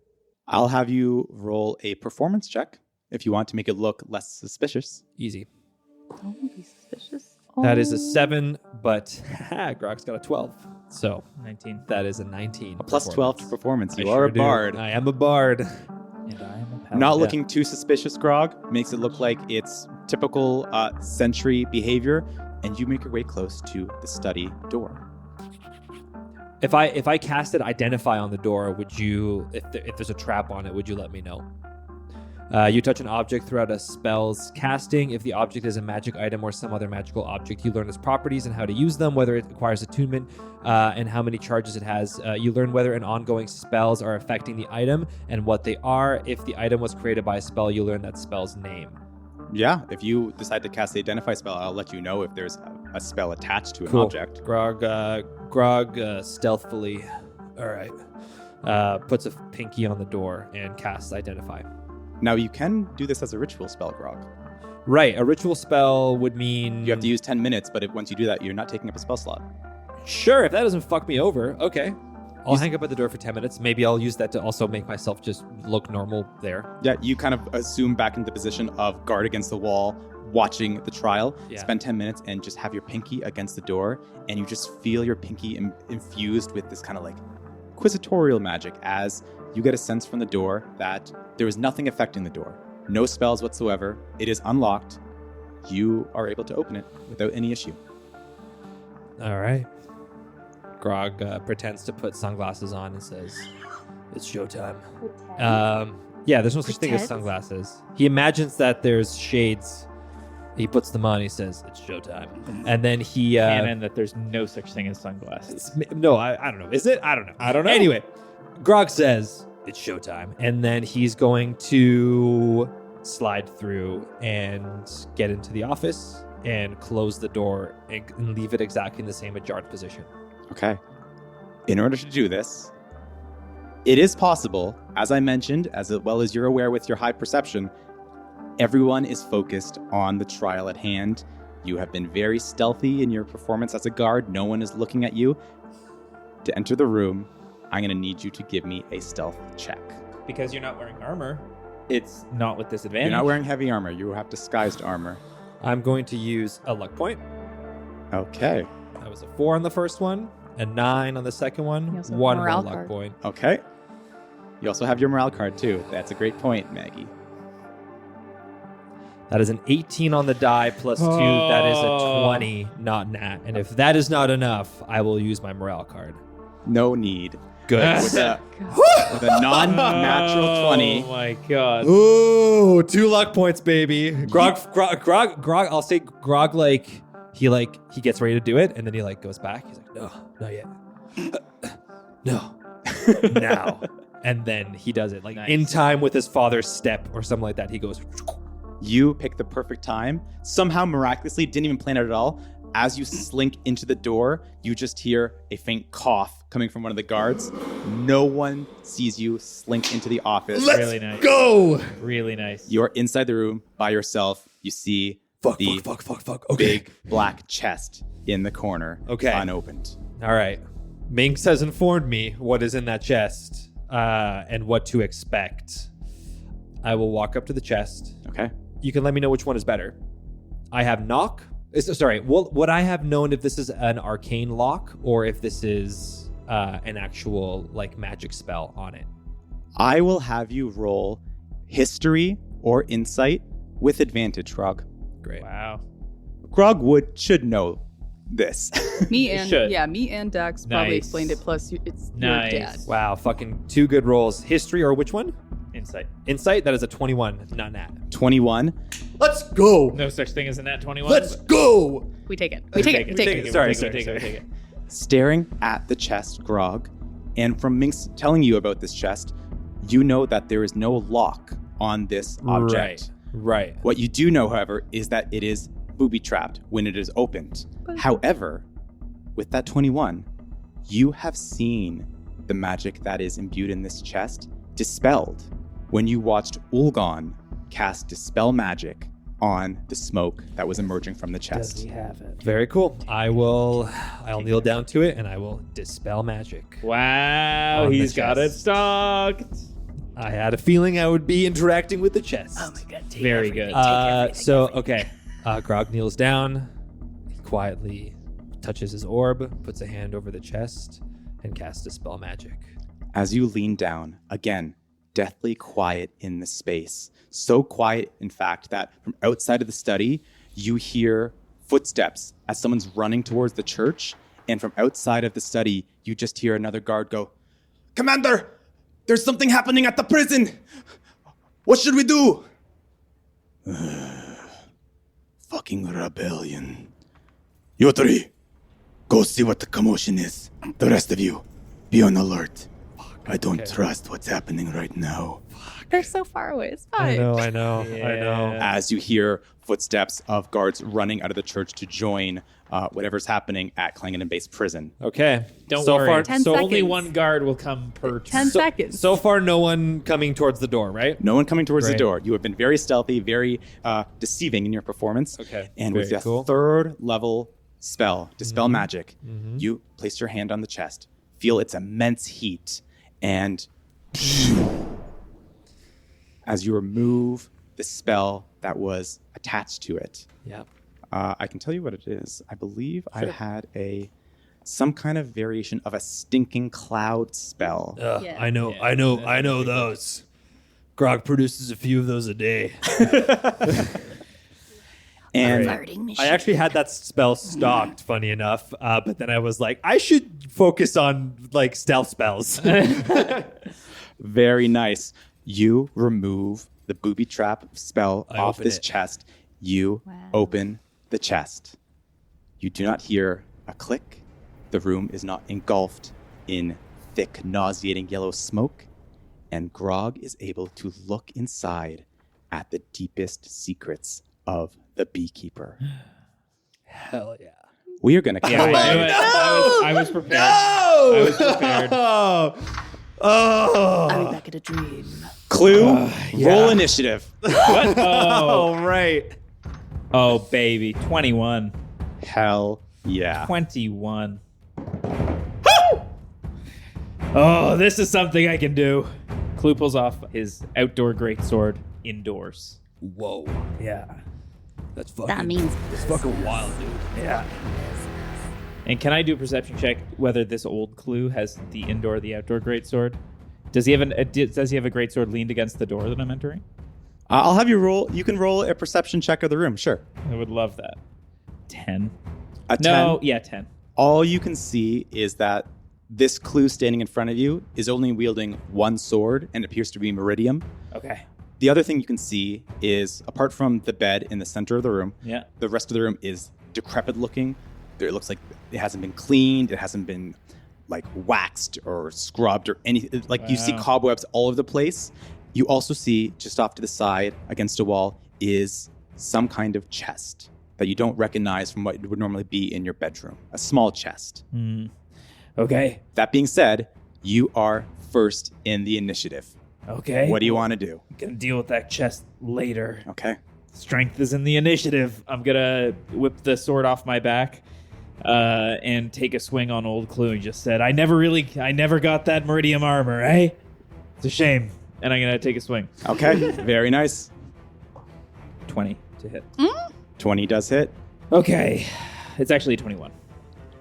I'll have you roll a performance check if you want to make it look less suspicious. Easy. Don't be suspicious. That is a 7, but Grog's got a 12. So 19. that is a 19. A plus 12 to performance. You I are sure a do. bard. I am a bard. And I'm a paladin. Not looking too suspicious, Grog. Makes it look like it's typical sentry behavior. And you make your way close to the study door. If I casted identify on the door, would you, if there's a trap on it, would you let me know? You touch an object throughout a spell's casting. If the object is a magic item or some other magical object, you learn its properties and how to use them, whether it acquires attunement, and how many charges it has. You learn whether an ongoing spells are affecting the item and what they are. If the item was created by a spell, you learn that spell's name. Yeah, if you decide to cast the identify spell, I'll let you know if there's a spell attached to an Cool. object. Grog stealthily, all right, puts a pinky on the door and casts identify. Now, you can do this as a ritual spell, Grog. Right, a ritual spell would mean You have to use 10 minutes, but once you do that, you're not taking up a spell slot. Sure, if that doesn't fuck me over, okay. I'll hang up at the door for 10 minutes. Maybe I'll use that to also make myself just look normal there. Yeah, you kind of assume back into the position of guard against the wall, watching the trial. Yeah. Spend 10 minutes and just have your pinky against the door, and you just feel your pinky infused with this kind of like inquisitorial magic as you get a sense from the door that there is nothing affecting the door. No spells whatsoever. It is unlocked. You are able to open it without any issue. All right. Grog pretends to put sunglasses on and says, "It's showtime." Yeah, there's no such thing as Pretends? sunglasses. He imagines that there's shades. He puts them on. He says, "It's showtime," and then he. Canon that there's no such thing as sunglasses. No, I don't know. Is it? I don't know. I don't know. Anyway, Grog says it's showtime, and then he's going to slide through and get into the office and close the door and leave it exactly in the same ajar position. Okay. In order to do this, it is possible, as I mentioned, as well as you're aware with your high perception, everyone is focused on the trial at hand. You have been very stealthy in your performance as a guard. No one is looking at you. To enter the room, I'm going to need you to give me a stealth check. Because you're not wearing armor, it's not with disadvantage. You're not wearing heavy armor. You have disguised armor. I'm going to use a luck point. Okay. That was a 4 on the first one, a 9 on the second You one, also have 1 morale luck card. point. Okay. You also have your morale card, too. That's a great point, Maggie. That is an 18 on the die plus 2. That is a 20, not nat. And if that is not enough, I will use my morale card. No need. Good. With a non-natural 20. Oh my god. Ooh, 2 luck points, baby. Grog, I'll say Grog, he gets ready to do it, and then he goes back. He's like, no, not yet. No. Now. And then he does it Nice. in time with his father's step or something like that. He goes, You pick the perfect time. Somehow, miraculously, didn't even plan it at all. As you slink into the door, you just hear a faint cough coming from one of the guards. No one sees you slink into the office. Really nice. go. Really nice. You're inside the room by yourself. You see Fuck. Okay. big black chest in the corner, Okay. unopened. All right. Minx has informed me what is in that chest and what to expect. I will walk up to the chest. Okay. You can let me know which one is better. I have knock. Would I have known if this is an arcane lock or if this is an actual magic spell on it? I will have you roll history or insight with advantage, Grog. Great. Wow. Grog should know this. Me should. and Dax probably Nice. explained it. Plus, it's Nice. your dad. Wow, fucking 2 good rolls. History or which one? Insight. Insight, that is a 21, not nat. 21. Let's go. No such thing as a nat 21. Let's go. We take it. We take it. We take it. Sorry. Take it. Staring at the chest, Grog, and from Minx telling you about this chest, you know that there is no lock on this object. Right. What you do know, however, is that it is booby-trapped when it is opened. However, with that 21, you have seen the magic that is imbued in this chest dispelled when you watched Ulgon cast Dispel Magic on the smoke that was emerging from the chest. have it? Very cool. I'll kneel down to it and I will dispel magic. Wow, On the he's got it chest. stocked. I had a feeling I would be interacting with the chest. Oh my god. Very good. Grog kneels down. He quietly touches his orb, puts a hand over the chest, and casts Dispel Magic. As you lean down, again, deathly quiet in the space. So quiet, in fact, that from outside of the study, you hear footsteps as someone's running towards the church. And from outside of the study, you just hear another guard go, "Commander, there's something happening at the prison. What should we do?" "Fucking rebellion. You three, go see what the commotion is. The rest of you, be on alert. I don't trust what's happening right now." They're so far away. It's I fine. know. As you hear footsteps of guards running out of the church to join whatever's happening at Clangon Base Prison. Okay. Don't so worry. Far, 10 so, seconds. Only one guard will come per 10 seconds. so far, no one coming towards the door, right? No one coming towards the Great. door. You have been very stealthy, very deceiving in your performance. Okay. And Very with your cool. third level spell, Dispel Magic, you place your hand on the chest, feel its immense heat, and as you remove the spell that was attached to it, Yeah. I can tell you what it is. I believe I had some kind of variation of a stinking cloud spell. Yeah. I know those. Grog produces a few of those a day. And Flirting machine. I actually had that spell stocked, funny enough, but then I was like, I should focus on like stealth spells. very nice. You remove the booby trap spell I off open this it. chest. You Wow. open the chest. You do not hear a click. The room is not engulfed in thick, nauseating yellow smoke. And Grog is able to look inside at the deepest secrets of the Beekeeper. Hell yeah. We are going to cut Yeah, I knew away. it. I was prepared. I was prepared. Oh. I'll be back at a dream. Clue, yeah. roll initiative. What? Oh, right. Oh, baby. 21. Hell yeah. 21. Oh, this is something I can do. Clue pulls off his outdoor greatsword indoors. Whoa. Yeah. That's fucking, That means it's fucking wild, dude. Yeah. And can I do a perception check whether this old Clue has the indoor, the outdoor greatsword? Does he have a greatsword leaned against the door that I'm entering? I'll have you roll. You can roll a perception check of the room. Sure. I would love that. 10. A 10. No, yeah, 10. All you can see is that this Clue standing in front of you is only wielding one sword and appears to be Meridium. Okay. The other thing you can see is, apart from the bed in the center of the room, Yeah. the rest of the room is decrepit looking. It looks like it hasn't been cleaned. It hasn't been like waxed or scrubbed or anything. Like you see Wow. cobwebs all over the place. You also see just off to the side against a wall is some kind of chest that you don't recognize from what would normally be in your bedroom. A small chest. Okay. That being said, you are first in the initiative. Okay. What do you want to do? Gonna deal with that chest later. Okay. Strength is in the initiative. I'm gonna whip the sword off my back and take a swing on old Clue. He just said, I never got that Meridium armor, eh? It's a shame. And I'm gonna take a swing. Okay. Very nice. 20 to hit. 20 does hit. Okay. It's actually a 21.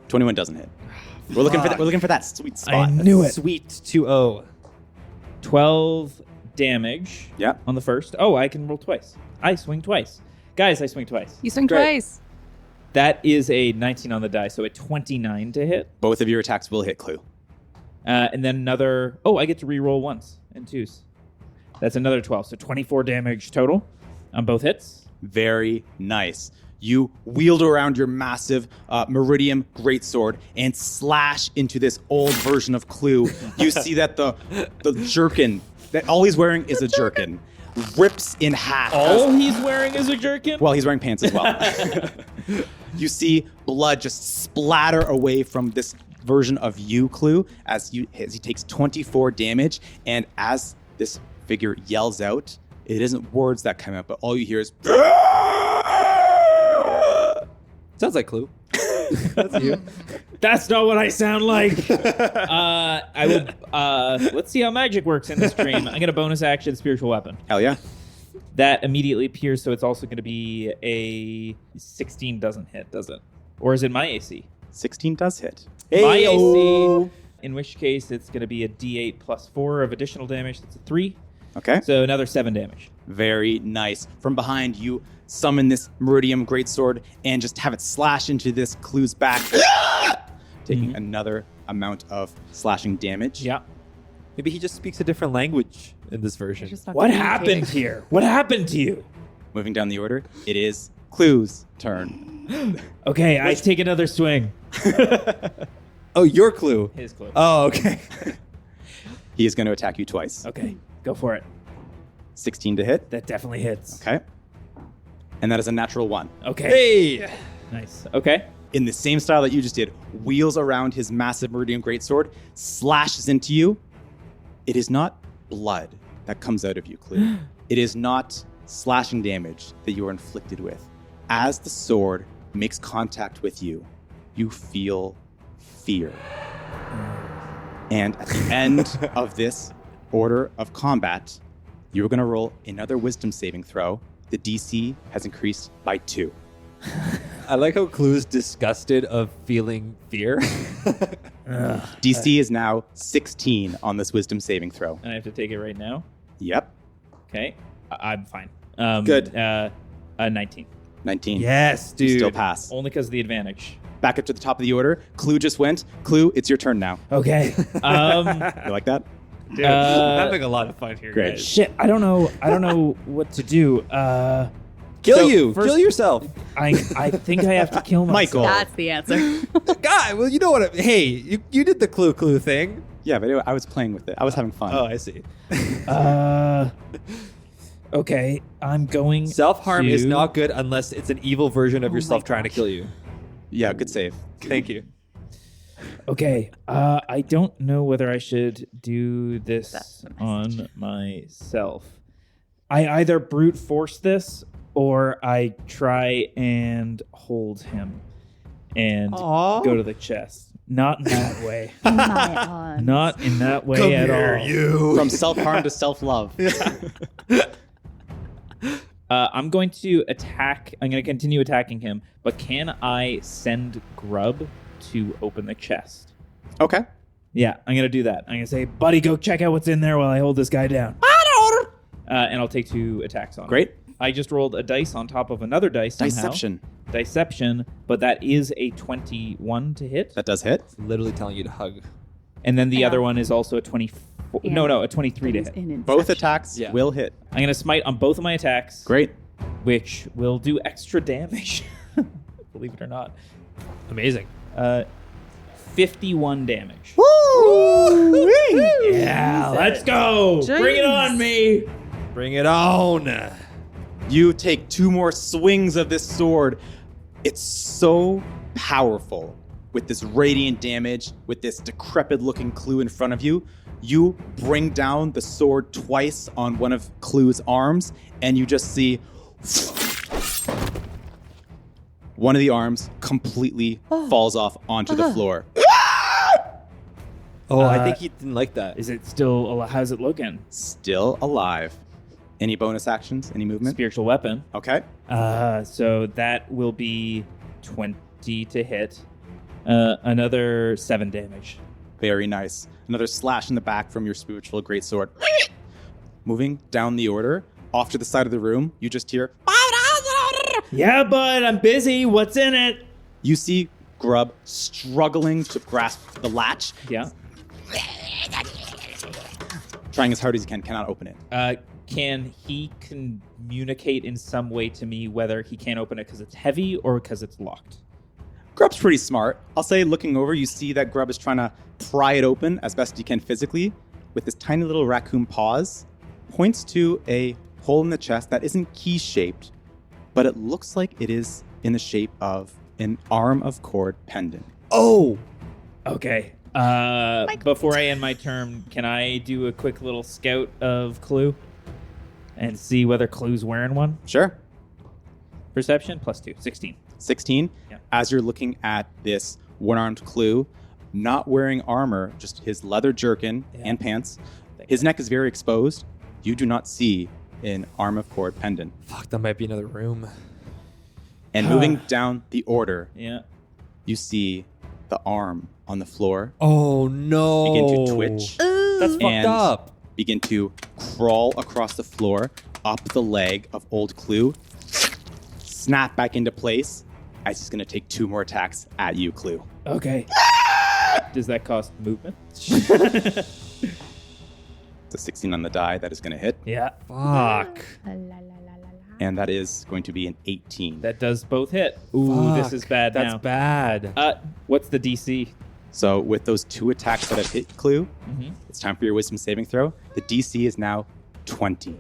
21 doesn't hit. We're looking for that. We're looking for that sweet spot. I knew it. Sweet 2-0. 12 damage Yeah. on the first. Oh, I can roll twice. I swing twice. Guys, I swing twice. You swing Great. twice. That is a 19 on the die, so a 29 to hit. Both of your attacks will hit Clue. And then another... Oh, I get to re-roll once and twos. That's another 12, so 24 damage total on both hits. Very nice. You wield around your massive Meridium greatsword and slash into this old version of Clue. You see that the jerkin, that all he's wearing is a jerkin, rips in half. All he's wearing is a jerkin? Well, he's wearing pants as well. You see blood just splatter away from this version of you, Clue, as he takes 24 damage. And as this figure yells out, it isn't words that come out, but all you hear is... Sounds like Clue. That's you. That's not what I sound like. I would... let's see how magic works in this dream. I get a bonus action spiritual weapon. Hell yeah. That immediately appears, so it's also going to be a 16 doesn't hit, does it? Or is it my AC? 16 does hit. My AC, in which case it's going to be a D8 plus 4 of additional damage. That's a 3. Okay. So another 7 damage. Very nice. From behind, you summon this Meridium greatsword and just have it slash into this Clue's back, taking another amount of slashing damage. Yeah. Maybe he just speaks a different language in this version. Just not What communicating. happened here? What happened to you? Moving down the order, it is Clue's turn. Okay, I take another swing. Oh, your Clue. His Clue. Oh, okay. He is going to attack you twice. Okay, go for it. 16 to hit. That definitely hits. Okay. And that is a natural 1. Okay. Hey. Nice. Okay. In the same style that you just did, wheels around his massive Meridium greatsword, slashes into you. It is not blood that comes out of you, Clue. It is not slashing damage that you are inflicted with. As the sword makes contact with you, you feel fear. And at the end of this order of combat, you're going to roll another wisdom saving throw. The DC has increased by 2. I like how Clue's disgusted of feeling fear. DC is now 16 on this wisdom saving throw. And I have to take it right now. Yep. Okay. I'm fine. Good. 19. 19. Yes, You dude. still pass. Only because of the advantage. Back up to the top of the order. Clue just went. Clue, it's your turn now. Okay. You like that? Dude, having a lot of fun here, Great. guys. Shit, I don't know what to do. Kill So, you. first- Kill yourself. I think I have to kill myself. Michael. That's the answer. Guy, well, you know what? Hey, you did the clue thing. Yeah, but anyway, I was playing with it. I was having fun. Oh, I see. Okay, I'm going. Self-harm to... is not good unless it's an evil version of Oh yourself my trying to gosh. kill you. Yeah, good save. Thank you. Okay, I don't know whether I should do That's this the message. on myself. I either brute force this or I try and hold him and Aww. go to the chest. Not in that way. My odds. Not in that way at all. you. From self-harm to self-love. I'm going to attack. I'm going to continue attacking him, but can I send Grub to open the chest? Okay. Yeah, I'm going to do that. I'm going to say, buddy, go check out what's in there while I hold this guy down. And I'll take 2 attacks on him. Great. I just rolled a dice on top of another dice somehow. Deception, but that is a 21 to hit. That does hit. Literally telling you to hug. And then the Yeah. other one is also a 24. And No, a 23 to He's hit. in Both Inception. attacks Yeah. will hit. I'm going to smite on both of my attacks. Great. Which will do extra damage. Believe it or not. Amazing. 51 damage. Woo! Yeah, let's go. Bring it on me. Bring it on. You take 2 more swings of this sword. It's so powerful with this radiant damage, with this decrepit-looking Clue in front of you. You bring down the sword twice on one of Clue's arms, and you just see one of the arms completely falls off onto the floor. Oh, I think he didn't like that. Is it still? How's it looking? Still alive. Any bonus actions? Any movement? Spiritual weapon. Okay. So that will be 20 to hit. Another 7 damage. Very nice. Another slash in the back from your spiritual greatsword. Moving down the order, off to the side of the room, you just hear. Yeah, bud, I'm busy. What's in it? You see Grub struggling to grasp the latch, Yeah. trying as hard as he can, cannot open it. Can he communicate in some way to me whether he can't open it because it's heavy or because it's locked? Grub's pretty smart. I'll say, looking over, you see that Grub is trying to pry it open as best he can physically with this tiny little raccoon paws. Points to a hole in the chest that isn't key-shaped, but it looks like it is in the shape of an arm of cord pendant. Oh, Okay. Before I end my turn, can I do a quick little scout of Clue and see whether Clue's wearing one? Sure. Perception +2, 16. 16. Yeah. As you're looking at this one-armed Clue, not wearing armor, just his leather jerkin and pants. His neck is very exposed. You do not see an arm of cord pendant. fuck, that might be another room. And moving down the order, Yeah. you see the arm on the floor Oh, no. begin to twitch, That's fucked And- up. begin to crawl across the floor, up the leg of old Clue, snap back into place, as he's going to take 2 more attacks at you, Clue. Okay. Does that cost movement? It's a 16 on the die. That is going to hit. Yeah. Fuck. And that is going to be an 18. That does both hit. Ooh, this Fuck. is bad That's now. bad. What's the DC? So with those 2 attacks that have hit Clue, Mhm. it's time for your wisdom saving throw. The DC is now 20.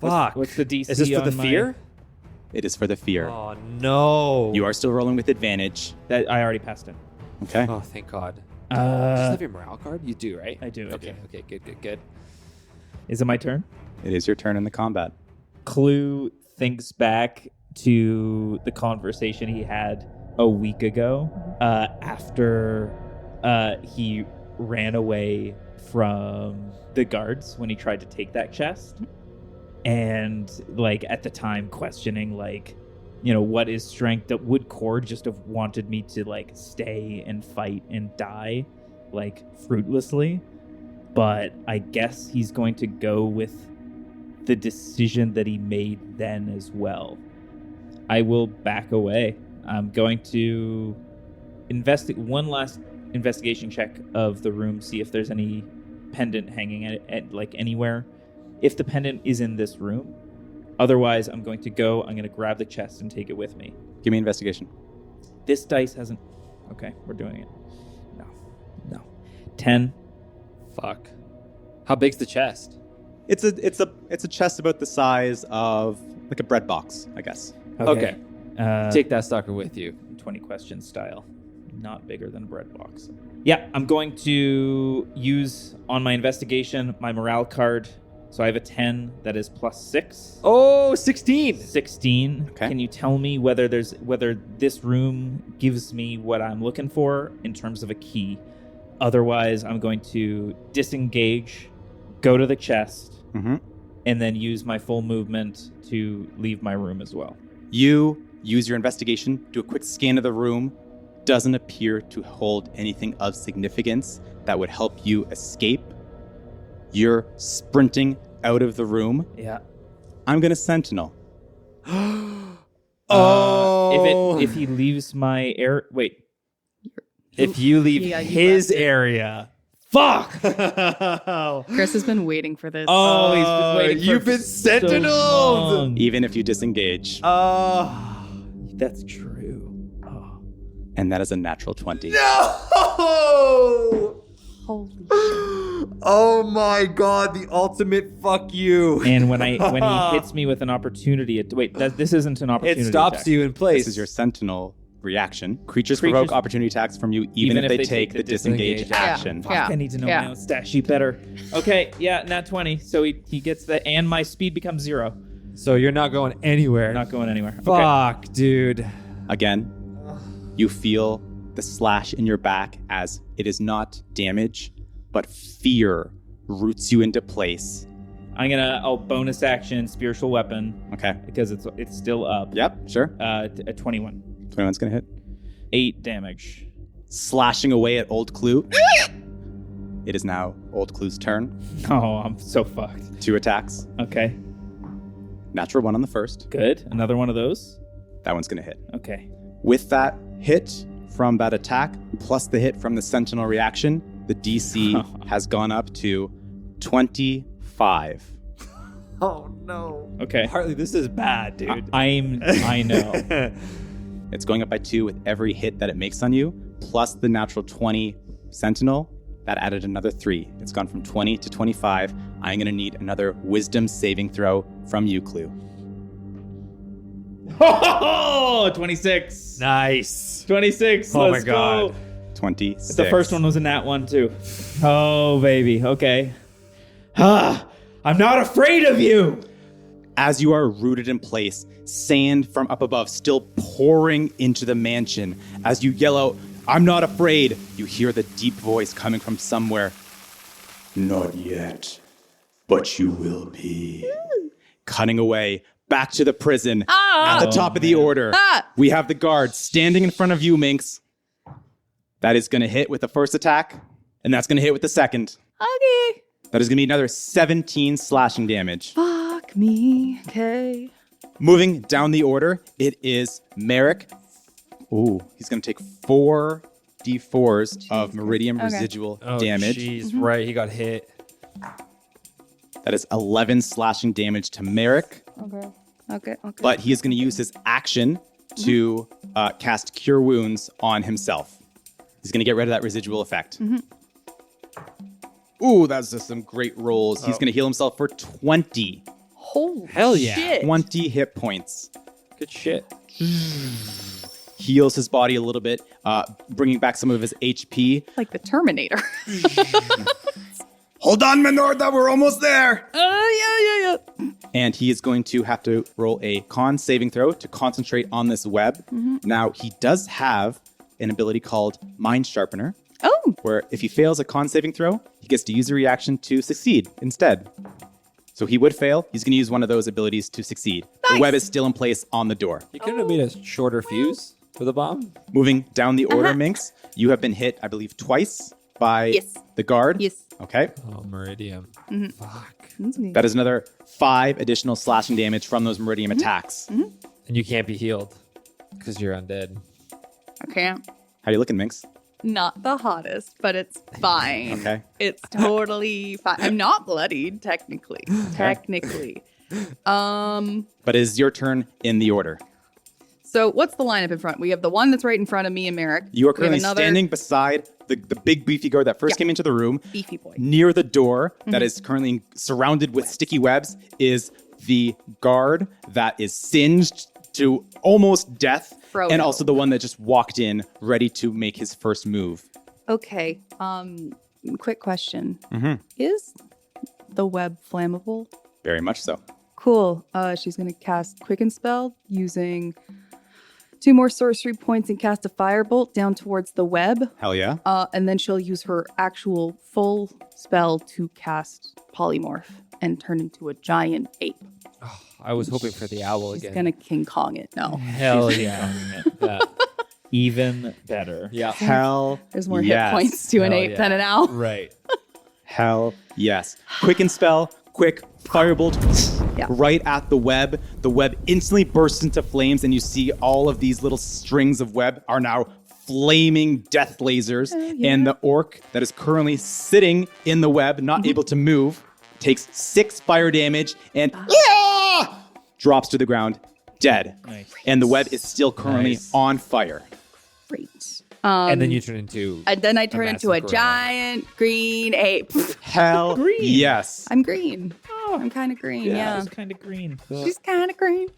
Fuck. What's the DC Is this for the on my- fear? It is for the fear. Oh, no. You are still rolling with advantage. That I already passed it. Okay. Oh, thank God. Does this have your morale card? You do, right? I do. Okay, okay, good. Is it my turn? It is your turn in the combat. Clue thinks back to the conversation he had a week ago after he ran away from the guards when he tried to take that chest. And like at the time questioning like, you know, what is strength? That would Cord just have wanted me to like stay and fight and die like fruitlessly. But I guess he's going to go with the decision that he made then as well. I will back away. I'm going to one last investigation check of the room, see if there's any pendant hanging at like anywhere. If the pendant is in this room, otherwise I'm going to grab the chest and take it with me. Give me investigation. This dice hasn't. Okay, we're doing it. No. 10. Fuck. How big's the chest? It's a chest about the size of like a bread box, I guess. Okay. Uh, Take that sucker with you. 20 question style. Not bigger than a bread box. Yeah, I'm going to use on my investigation my morale card. So I have a 10 that is plus 6. Oh, 16. 16. Okay. Can you tell me whether this room gives me what I'm looking for in terms of a key? Otherwise, I'm going to disengage, go to the chest, and then use my full movement to leave my room as well. You use your investigation, do a quick scan of the room. Doesn't appear to hold anything of significance that would help you escape. You're sprinting out of the room. Yeah. I'm going to sentinel. If he leaves my air... Wait. If you leave Yeah, you his left it. area. Fuck! Chris has been waiting for this. Oh, he's been waiting you've for been so sentineled! long. Even if you disengage. That's true. Oh. And that is a natural 20. No! Holy shit. Oh my god, the ultimate fuck you. And when he hits me with an opportunity... this isn't an opportunity It stops attack. you in place. This is your sentinel reaction. Creatures provoke opportunity attacks from you even if they take the disengage action. Yeah. I need to know my own stat sheet better. Okay, yeah, nat 20. So he gets that, and my speed becomes 0. So you're not going anywhere. Not going anywhere. Okay. Fuck, dude. Again, you feel the slash in your back as it is not damage, but fear roots you into place. I'll bonus action spiritual weapon Okay. because it's still up. Yep, sure. A 21. 21's going to hit. 8 damage. Slashing away at Old Clue. It is now Old Clue's turn. Oh, I'm so fucked. 2 attacks. Okay, Natural 1 on the first. good. Another one of those. That one's going to hit. Okay. With that hit from that attack, plus the hit from the sentinel reaction, the DC has gone up to 25. Oh no. Okay. Hartley, this is bad, dude. I know. It's going up by 2 with every hit that it makes on you, plus the natural 20 sentinel. That added another 3. It's gone from 20 to 25. I'm going to need another wisdom saving throw from you, Clue. Oh, 26. Nice. 26. Oh my Let's God. go. 26. The first one was a nat 1 too. Oh, baby. Okay. I'm not afraid of you. As you are rooted in place, sand from up above still pouring into the mansion. As you yell out, "I'm not afraid," you hear the deep voice coming from somewhere. "Not yet, but you will be." Cutting away, back to the prison, at the top of the order. We have the guard standing in front of you, Minx. That is going to hit with the first attack, and that's going to hit with the second. Okay. That is going to be another 17 slashing damage. Fuck me. Okay. Moving down the order, it is Merric. Ooh, he's going to take 4 d4s of meridian residual damage. Jeez, right. He got hit. That is 11 slashing damage to Merric. Okay. But he is going to use his action to cast Cure Wounds on himself. He's going to get rid of that residual effect. Ooh, that's just some great rolls. He's going to heal himself for 20. Holy Hell yeah. shit. 20 hit points. Good shit. Heals his body a little bit, bringing back some of his HP. Like the Terminator. Hold on, Menorda, we're almost there. Yeah. And he is going to have to roll a con saving throw to concentrate on this web. Now, he does have an ability called Mind Sharpener, Oh. where if he fails a con saving throw, he gets to use a reaction to succeed instead. So he would fail. He's going to use one of those abilities to succeed. The web is still in place on the door. You couldn't have made a shorter fuse for the bomb? Moving down the order, Minx, you have been hit, I believe, twice by the guard. Yes. Okay. Oh, Meridian. Fuck. That is another 5 additional slashing damage from those Meridian attacks. And you can't be healed because you're undead. I can't. How you looking, Minx? Not the hottest, but it's fine. Okay. It's totally fine. I'm not bloodied, technically. Technically. But it is your turn in the order. So what's the lineup in front? We have the one that's right in front of me and Merric. You are We have currently another standing beside the big beefy guard that first came into the room. beefy boy. Near the door that is currently surrounded with sticky webs is the guard that is singed to almost death. Frodo. And also the one that just walked in ready to make his first move. Okay. Quick question. Mhm. Is the web flammable? Very much so. Cool. She's going to cast Quicken Spell using 2 more sorcery points and cast a firebolt down towards the web. Hell yeah. And then she'll use her actual full spell to cast Polymorph and turn into a giant ape. I was hoping for the owl She's again. going to King Kong it. No. Hell yeah. Yeah. Even better. Yeah. Hell There's more yes. hit points to an Hell ape yeah. than an owl. Right. Hell yes. Quicken spell, quick firebolt Yeah. right at the web. The web instantly bursts into flames, and you see all of these little strings of web are now flaming death lasers. yeah. And the orc that is currently sitting in the web, not able to move, takes 6 fire damage and drops to the ground dead. Nice. And the web is still currently Nice. on fire. Great. And then you turn into. And then I turn into a massive gorilla. giant green ape. Hell yes. I'm green. I'm kind of green. Yeah. It's kind of green. She's kind of green.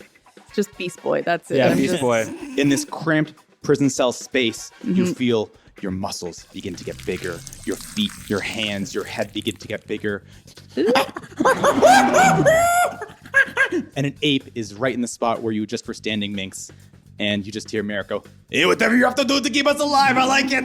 Just Beast Boy. That's it. Yeah, I'm Beast just- Boy. In this cramped prison cell space, you feel your muscles begin to get bigger. Your feet, your hands, your head begin to get bigger. And an ape is right in the spot where you just were standing, Minx. And you just hear Merric go, "Hey, whatever you have to do to keep us alive, I like it."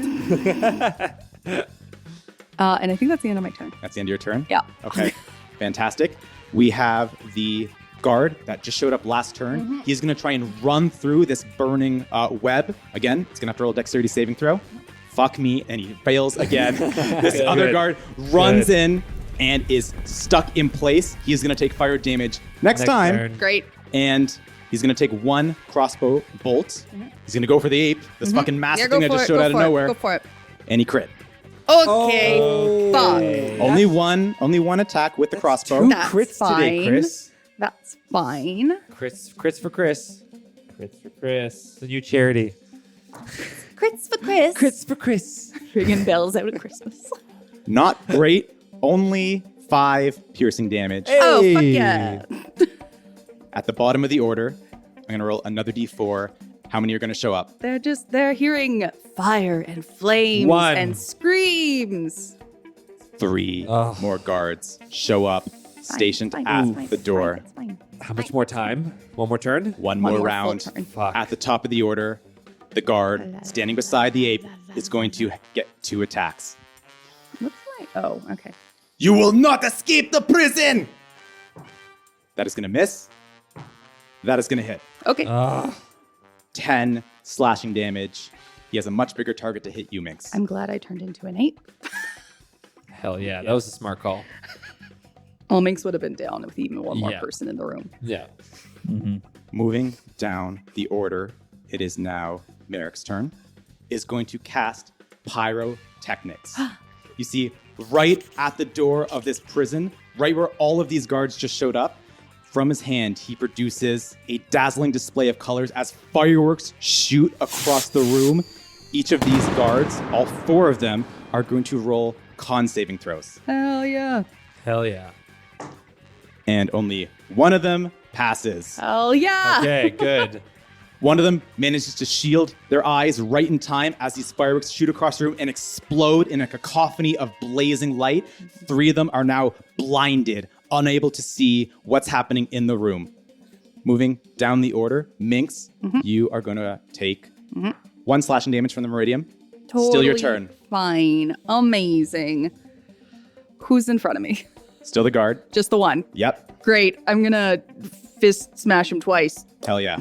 And I think that's the end of my turn. That's the end of your turn? Yeah. Okay, fantastic. We have the guard that just showed up last turn. He's going to try and run through this burning web. Again, it's going to have to roll a dexterity saving throw. Fuck me, and he fails again. This other guard runs in and is stuck in place. He is going to take fire damage next time. turn. Great. And he's going to take 1 crossbow bolt. He's going to go for the ape, this fucking massive thing that just showed out of nowhere. Go for it. And he crit. Okay. Fuck. Only one attack with the crossbow. That's Crits today, fine. Chris. That's fine. Crits for Chris. Crits for Chris. The new charity. Crits for Chris. Crits for Chris. Ringing bells out of Christmas. Not great. Only 5 piercing damage. Oh, fuck yeah. At the bottom of the order, I'm going to roll another d4. How many are going to show up? They're hearing fire and flames 1. and screams. 3 Ugh. more guards show up, stationed Fine, at it's fine, the it's door. fine, it's fine. How much more time? One more turn? One One more more round. full turn. Fuck. At the top of the order, the guard standing beside the ape is going to get 2 attacks. What's my... Oh, okay. You will not escape the prison! That is going to miss. That is going to hit. Okay. 10 slashing damage. He has a much bigger target to hit you, Minx. I'm glad I turned into an ape. Hell yeah. That was a smart call. Well, Minx would have been down with even one more Yeah. person in the room. Yeah. Moving down the order, it is now Merric's turn, is going to cast Pyrotechnics. You see, right at the door of this prison, right where all of these guards just showed up, from his hand, he produces a dazzling display of colors as fireworks shoot across the room. Each of these guards, all 4 of them, are going to roll con saving throws. Hell yeah. Hell yeah. And only one of them passes. Hell yeah. Okay, good. One of them manages to shield their eyes right in time as these fireworks shoot across the room and explode in a cacophony of blazing light. 3 of them are now blinded, unable to see what's happening in the room. Moving down the order, Minx, you are going to take 1 slashing damage from the Meridian. Still your turn. Fine. Amazing. Who's in front of me? Still the guard. Just the one. Yep. Great. I'm going to fist smash him twice. Hell yeah.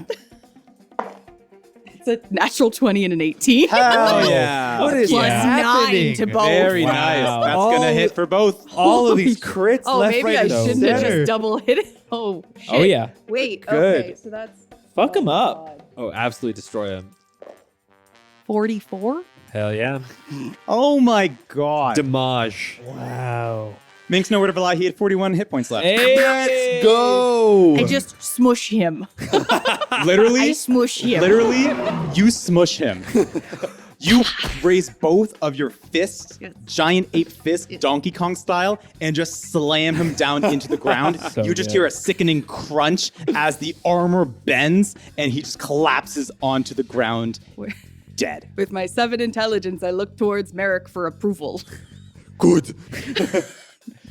It's a natural 20 and an 18. Hell yeah. What is Plus happening? 9 to both. Very Wow. nice. That's All going to hit for both. All of these crits Oh, left, maybe right, I and shouldn't have center. just double hit it. Oh, shit. Oh, yeah. Wait. Good. Okay. So that's Fuck him up. Oh, absolutely destroy him. 44? Hell yeah. Oh my god. Damage. Wow. Minx nowhere to rely. He had 41 hit points left. Hey. Let's go. I just smush him. Literally, I smush him. literally, you smush him. You raise both of your fists, giant ape fist, Donkey Kong style, and just slam him down into the ground. So you just good. hear a sickening crunch as the armor bends, and he just collapses onto the ground, dead. With my 7 intelligence, I look towards Merric for approval. Good.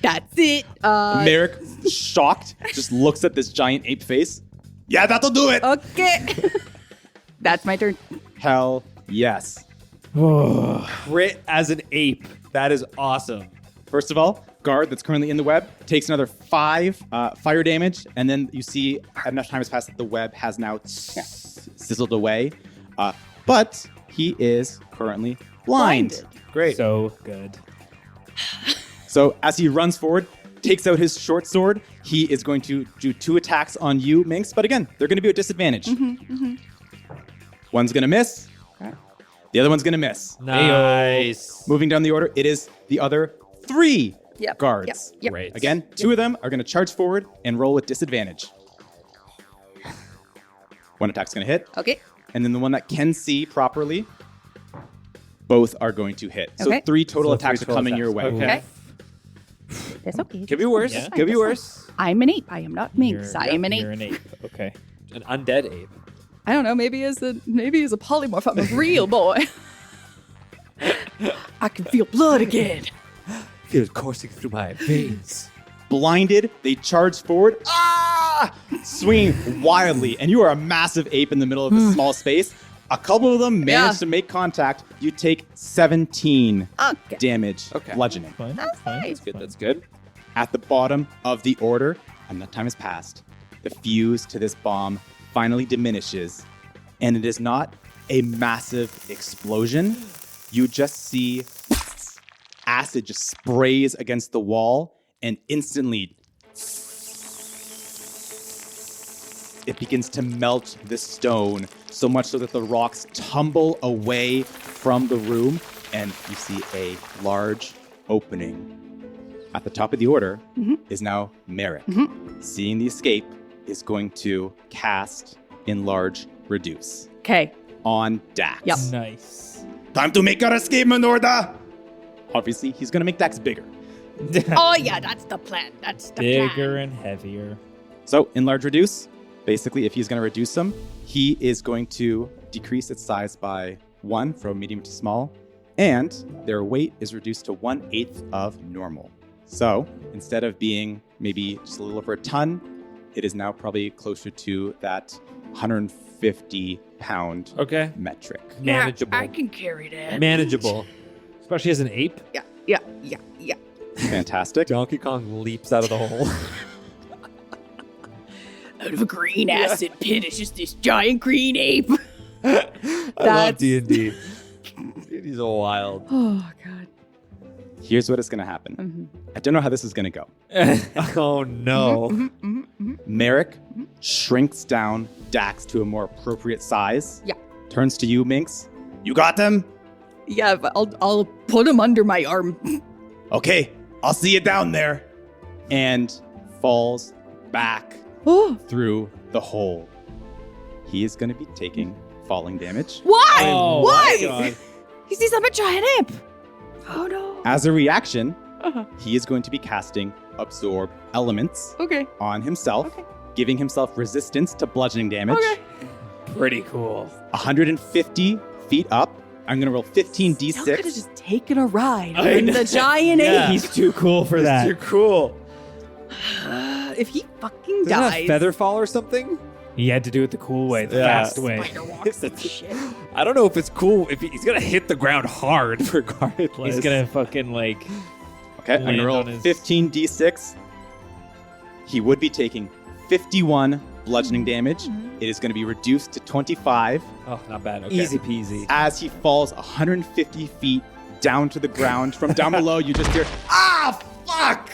That's it. Merric, shocked, just looks at this giant ape face. Yeah, that'll do it. Okay. That's my turn. Hell yes. Crit as an ape. That is awesome. First of all, guard that's currently in the web takes another 5 fire damage, and then you see enough time has passed that the web has now sizzled away. But he is currently blind. Great. So good. So as he runs forward, takes out his short sword, he is going to do 2 attacks on you, Minx. But again, they're going to be at disadvantage. One's going to miss. The other one's going to miss. Nice. Moving down the order, it is the other 3 Yep. guards. Yep. Great. Again, 2 of them are going to charge forward and roll with disadvantage. One attack's going to hit, Okay. and then the one that can see properly, both are going to hit. So Okay. 3 total So attacks three are total coming your attacks. way. Okay. That's okay. Could be worse. Yeah. Could be worse. I'm an ape. I am not Minx. I am an You're ape. an ape. Okay. An undead ape. I don't know. Maybe as a polymorph, I'm a real boy. I can feel blood again. Feels coursing through my veins. Blinded, they charge forward, swinging wildly, and you are a massive ape in the middle of a small space. A couple of them manage to make contact. You take 17 Okay. damage, Okay. bludgeoning. Fine. That's fine. nice. Good. That's good. At the bottom of the order, and that time has passed, the fuse to this bomb finally diminishes, and it is not a massive explosion. You just see acid just sprays against the wall, and instantly it begins to melt the stone, so much so that the rocks tumble away from the room, and you see a large opening. At the top of the order is now Merric. Seeing the escape, is going to cast Enlarge Reduce Okay. on Dax. Yep. Nice. Time to make our escape, Menorda. Obviously, he's going to make Dax bigger. Oh yeah, that's the plan. That's the Bigger and heavier. So, Enlarge Reduce, basically, if he's going to reduce them, he is going to decrease its size by 1 from medium to small, and their weight is reduced to 1/8 of normal. So, instead of being maybe just a little over a ton, it is now probably closer to that 150-pound Okay. metric. Manageable. I can carry that. Manageable. Especially as an ape. Yeah. Fantastic. Donkey Kong leaps out of the hole. Out of a green acid pit, it's just this giant green ape. I love That's- D&D. D&D's a wild. Oh god. Here's what is going to happen. I don't know how this is going to go. Oh no. Merric shrinks down Dax to a more appropriate size. Yeah. Turns to you, Minx. You got them? Yeah, but I'll put him under my arm. Okay, I'll see you down there. And falls back Oh, through the hole. He is going to be taking falling damage. why? Oh, Why? my God. He's a giant ape. Oh no. As a reaction, Uh-huh. he is going to be casting Absorb Elements Okay. on himself, Okay. giving himself resistance to bludgeoning damage. Okay. Pretty cool. 150 feet up. I'm going to roll 15 Still could have D6. just taken a ride I on know. the giant Yeah. ape. He's too cool for that. You're cool. If he fucking Doesn't dies. that feather fall or something? He had to do it the cool way, the Yeah. fast way. Spider walks and shit. I don't know if it's cool. If he's gonna hit the ground hard regardless. He's gonna fucking like. Okay, I'm going to land roll on his- 15 D6. He would be taking 51 bludgeoning damage. It is going to be reduced to 25 Oh, not bad. Okay. Easy peasy. as he falls 150 feet down to the ground. From down below, you just hear, Ah, fuck!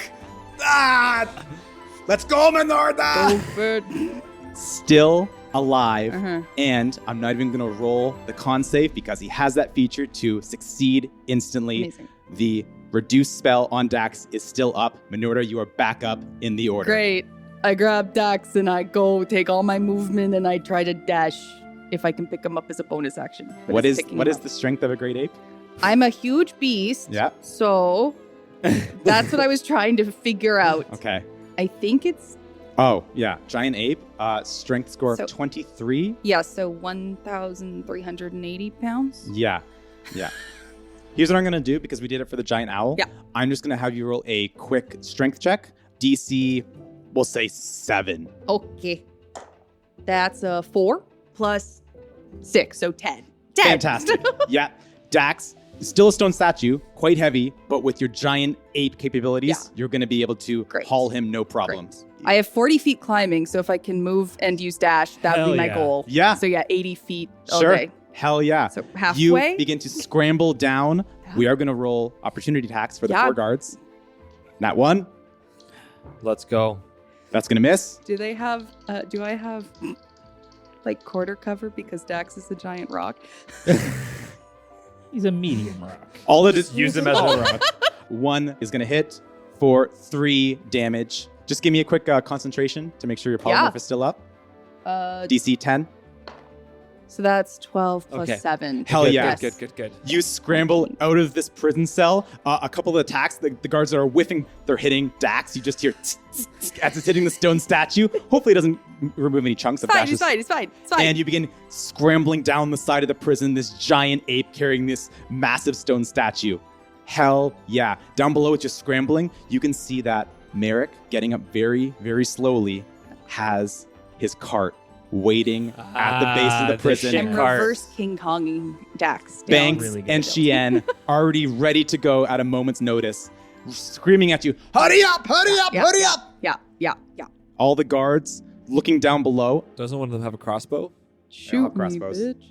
Ah! Let's go, Menorda! Bird. still alive, Uh-huh. and I'm not even going to roll the con save because he has that feature to succeed instantly. Amazing. The reduced spell on Dax is still up. Minorda, you are back up in the order. Great. I grab Dax and I go take all my movement and I try to dash if I can pick him up as a bonus action. But What it's is picking him up. the strength of a great ape? I'm a huge beast. Yeah. So that's what I was trying to figure out. Okay. I think it's, Oh, yeah. Giant ape, strength score So- of 23. yeah, so 1,380 pounds. Yeah. Yeah. Here's what I'm going to do because we did it for the giant owl. Yeah. I'm just going to have you roll a quick strength check. DC, we'll say 7. Okay. That's a 4 plus 6, so 10. 10. Fantastic. Yeah. Dax, still a stone statue, quite heavy, but with your giant ape capabilities, you're going to be able to Great. haul him no problems. I have 40 feet climbing, so if I can move and use dash, that would Hell be my yeah. goal. Yeah. So yeah, 80 feet. Sure. Okay. Hell yeah. So halfway. You begin to scramble down. We are going to roll opportunity attacks for the Yeah. 4 guards. That one, Let's go. that's going to miss. Do they have, do I have like quarter cover because Dax is the giant rock? He's a medium rock. All it is, Use him as a rock. one is going to hit for 3 damage. Just give me a quick concentration to make sure your polymorph is still up. DC 10. So that's 12 plus Okay. 7. Hell Good, yeah. Good. You scramble out of this prison cell. A couple of attacks, the guards that are whiffing, they're hitting Dax. You just hear tsk, tsk, tsk, as it's hitting the stone statue. Hopefully it doesn't remove any chunks of Dash's. It's fine. And you begin scrambling down the side of the prison, this giant ape carrying this massive stone statue. Hell yeah. Down below, it's just scrambling. You can see that Merric, getting up very, very slowly, has his cart waiting at the base of the the prison. shit I'm cart. reverse King Konging Dax. down. Banks Really good. and Chien already ready to go at a moment's notice, screaming at you, hurry up, hurry up, Yeah. hurry up. Yeah. All the guards looking down below. Doesn't one of them have a crossbow? Shoot me, crossbows. bitch.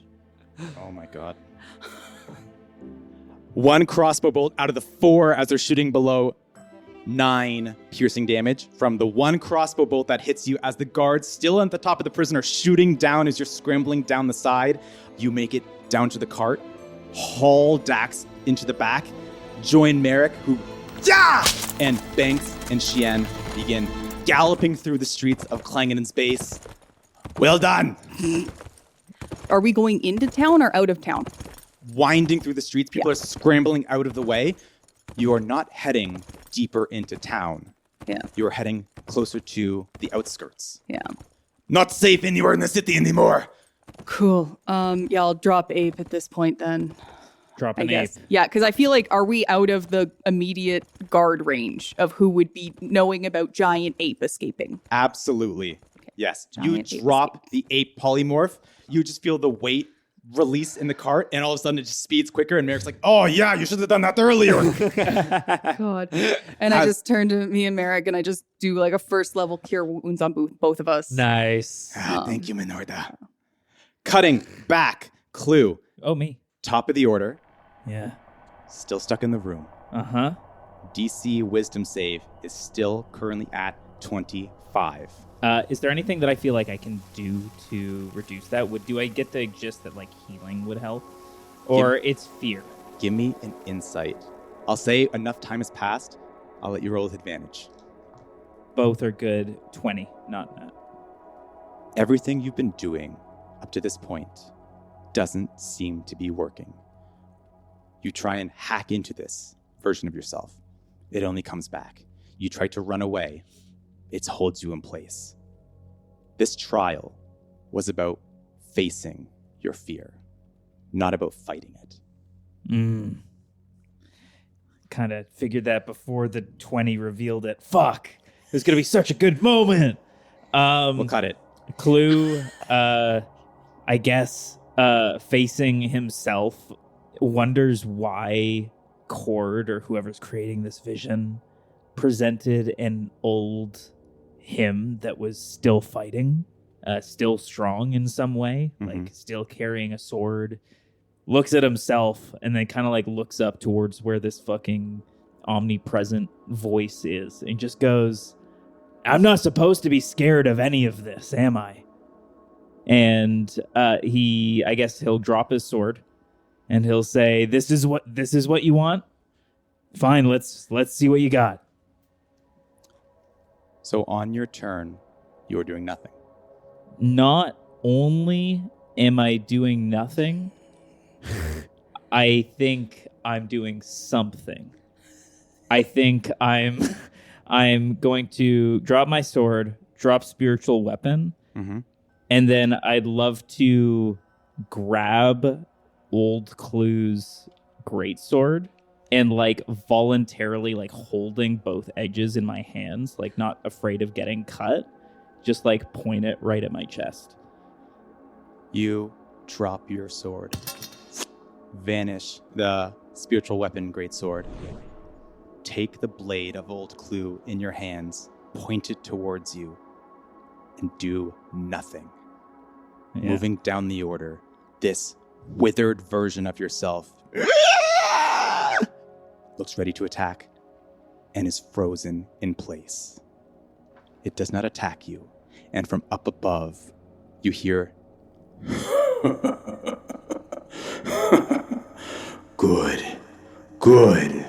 Oh my God. One crossbow bolt out of the 4 as they're shooting below. 9 piercing damage from the one crossbow bolt that hits you as the guards still at the top of the prison are shooting down as you're scrambling down the side. You make it down to the cart, haul Dax into the back, join Merric, who and Banks and Chien begin galloping through the streets of Clangenan's base. Well done. Are we going into town or out of town? Winding through the streets, people are scrambling out of the way. You are not heading deeper into town. Yeah. You are heading closer to the outskirts. Yeah. Not safe anywhere in the city anymore. Cool. Yeah, I'll drop ape at this point then. Drop I an ape. guess. Yeah, because I feel like, are we out of the immediate guard range of who would be knowing about giant ape escaping? Absolutely. Yes. Giant You ape drop the ape polymorph. You just feel the weight release in the cart, and all of a sudden it just speeds quicker, and Merric's like, Oh yeah, you should have done that earlier. God. And I just turn to me and Merric and I just do like a first level cure wounds on both of us. Nice. Thank you, Minorda. Cutting back. Clue. Oh, me. Top of the order. Yeah. Still stuck in the room. Uh-huh. DC wisdom save is still currently at 25. Is there anything that I feel like I can do to reduce that? Do I get the gist that like healing would help? Or it's fear? Give me an insight. I'll say enough time has passed. I'll let you roll with advantage. Both are good. 20, not net. Everything you've been doing up to this point doesn't seem to be working. You try and hack into this version of yourself. It only comes back. You try to run away. It holds you in place. This trial was about facing your fear, not about fighting it. Kind of figured that before the 20 revealed it. Fuck. It was going to be such a good moment. We'll cut it. Clue, I guess, facing himself, wonders why Cord or whoever's creating this vision presented an old him that was still fighting, still strong in some way, like still carrying a sword, looks at himself and then kind of like looks up towards where this fucking omnipresent voice is and just goes, I'm not supposed to be scared of any of this, am I? And I guess he'll drop his sword and he'll say, this is what you want? Fine, let's see what you got. So on your turn, you're doing nothing. Not only am I doing nothing, I think I'm doing something. I think I'm going to drop my sword, drop spiritual weapon, and then I'd love to grab Old Clue's greatsword and like voluntarily like holding both edges in my hands, like not afraid of getting cut, just like point it right at my chest. You drop your sword, vanish the spiritual weapon greatsword, take the blade of Old Clue in your hands, point it towards you, and do nothing. Yeah. Moving down the order, this withered version of yourself looks ready to attack and is frozen in place. It does not attack you, and from up above, you hear, Good.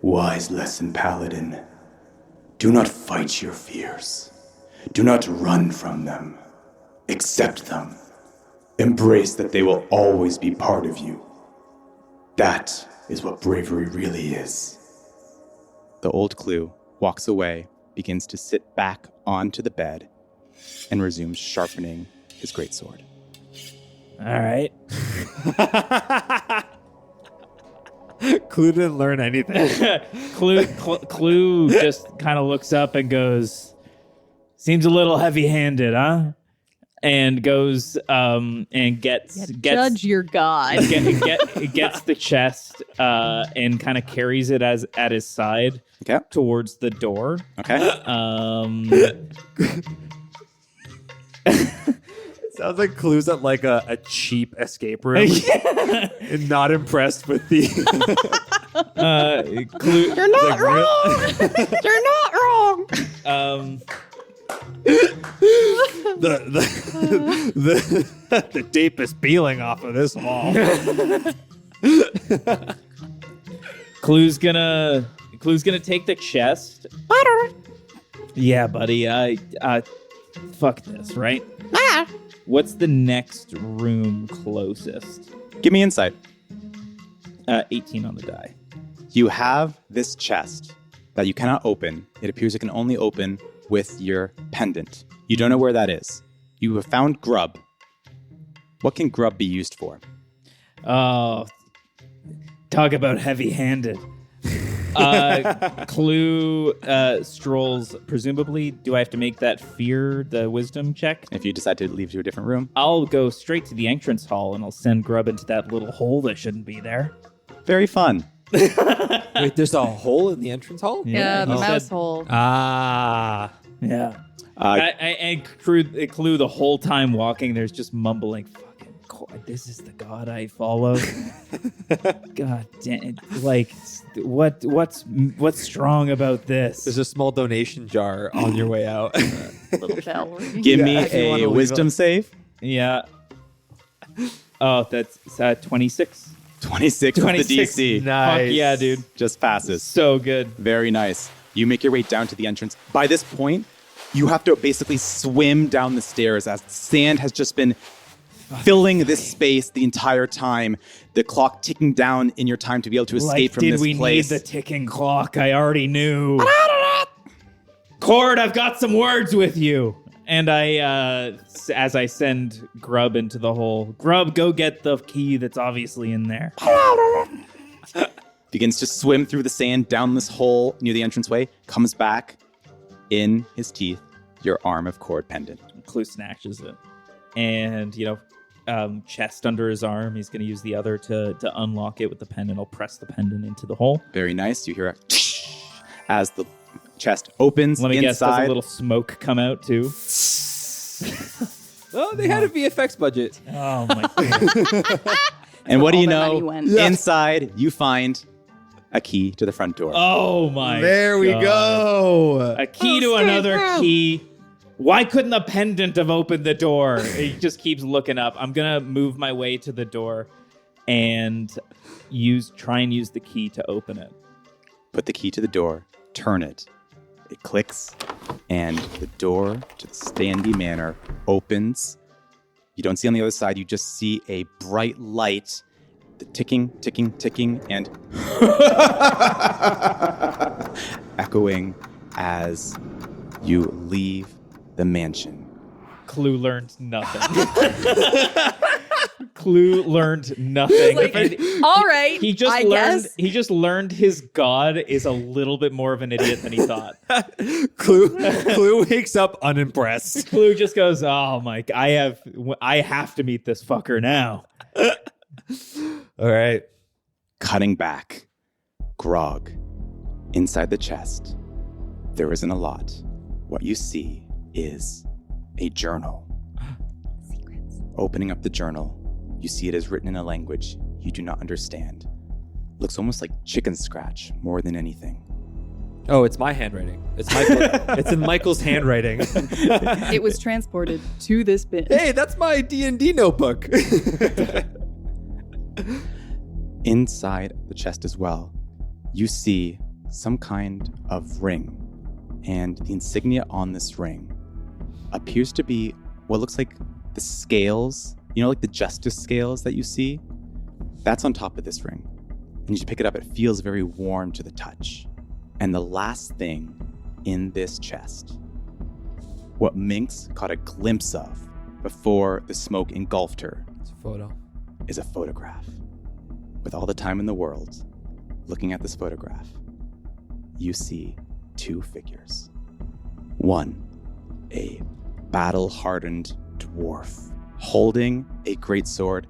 Wise lesson, Paladin. Do not fight your fears. Do not run from them. Accept them. Embrace that they will always be part of you. That is what bravery really is. the Old Clue walks away, begins to sit back onto the bed, and resumes sharpening his greatsword. All right. Clue didn't learn anything. Clue just kind of looks up and goes, "Seems a little heavy-handed, huh?" And goes and gets Judge your god. gets the chest and kind of carries it at his side Okay. towards the door. Okay. Sounds like Clue's at like a cheap escape room and not impressed with the Clue, You're not wrong. You're not wrong. the deepest peeling off of this wall. Clue's gonna take the chest. Yeah, buddy. Fuck this, right? What's the next room closest? Give me insight. 18 on the die. You have this chest that you cannot open. It appears it can only open with your pendant. You don't know where that is. You have found grub. What can grub be used for? Oh, talk about heavy-handed. Clue strolls. Presumably, do I have to make that fear the wisdom check? If you decide to leave to a different room. I'll go straight to the entrance hall and I'll send Grub into that little hole that shouldn't be there. Very fun. Wait, there's a hole in the entrance hall? Yeah, the he said- mouse hole. Ah. Yeah. And Clue the whole time walking, there's just mumbling, "Fucking God, this is the god I follow." God damn it. Like, what's strong about this? There's a small donation jar on your way out. Little bell ring. Give Yeah, me if you wanna a leave wisdom save. Yeah. Oh, that's 26. 26 is the 26. DC. Fuck yeah, dude. Just passes. So good. Very nice. You make your way down to the entrance. By this point, you have to basically swim down the stairs as sand has just been filling this space the entire time. The clock ticking down in your time to be able to escape from this did we place. need the ticking clock? I already knew. Cord, I've got some words with you. And as I send Grub into the hole, Grub, go get the key that's obviously in there. Begins to swim through the sand down this hole near the entranceway. Comes back. In his teeth, your arm of cord pendant. Clue snatches it. And, chest under his arm. He's going to use the other to unlock it with the pendant. I'll press the pendant into the hole. Very nice. You hear a as the chest opens. Let me guess, does inside. a little smoke come out too? Oh, they had a VFX budget. Oh my god. And what do All you their money know? went. Inside, you find a key to the front door. Oh my There we God. go. A key to another key. Why couldn't the pendant have opened the door? He just keeps looking up. I'm going to move my way to the door and try and use the key to open it. Put the key to the door, turn it. It clicks, and the door to the Standy Manor opens. You don't see on the other side, you just see a bright light, the ticking, ticking, ticking, and echoing as you leave the mansion. Clue learned nothing. Clue learned nothing. Like, all right, He just I learned. guess. He just learned his god is a little bit more of an idiot than he thought. Clue wakes up unimpressed. Clue just goes, "Oh my! I have to meet this fucker now." All right. Cutting back, Grog. Inside the chest, there isn't a lot. What you see is a journal. Secrets. Opening up the journal, you see it is written in a language you do not understand. Looks almost like chicken scratch more than anything. Oh, it's my handwriting. It's Michael. It's in Michael's handwriting. It was transported to this bin. Hey, that's my D&D notebook. Inside the chest as well, you see some kind of ring. And the insignia on this ring appears to be what looks like the scales, like the justice scales that you see. That's on top of this ring. And as you pick it up, it feels very warm to the touch. And the last thing in this chest, what Minx caught a glimpse of before the smoke engulfed her, It's a photo. is a photograph. With all the time in the world, looking at this photograph, you see two figures. One, a battle-hardened dwarf holding a greatsword,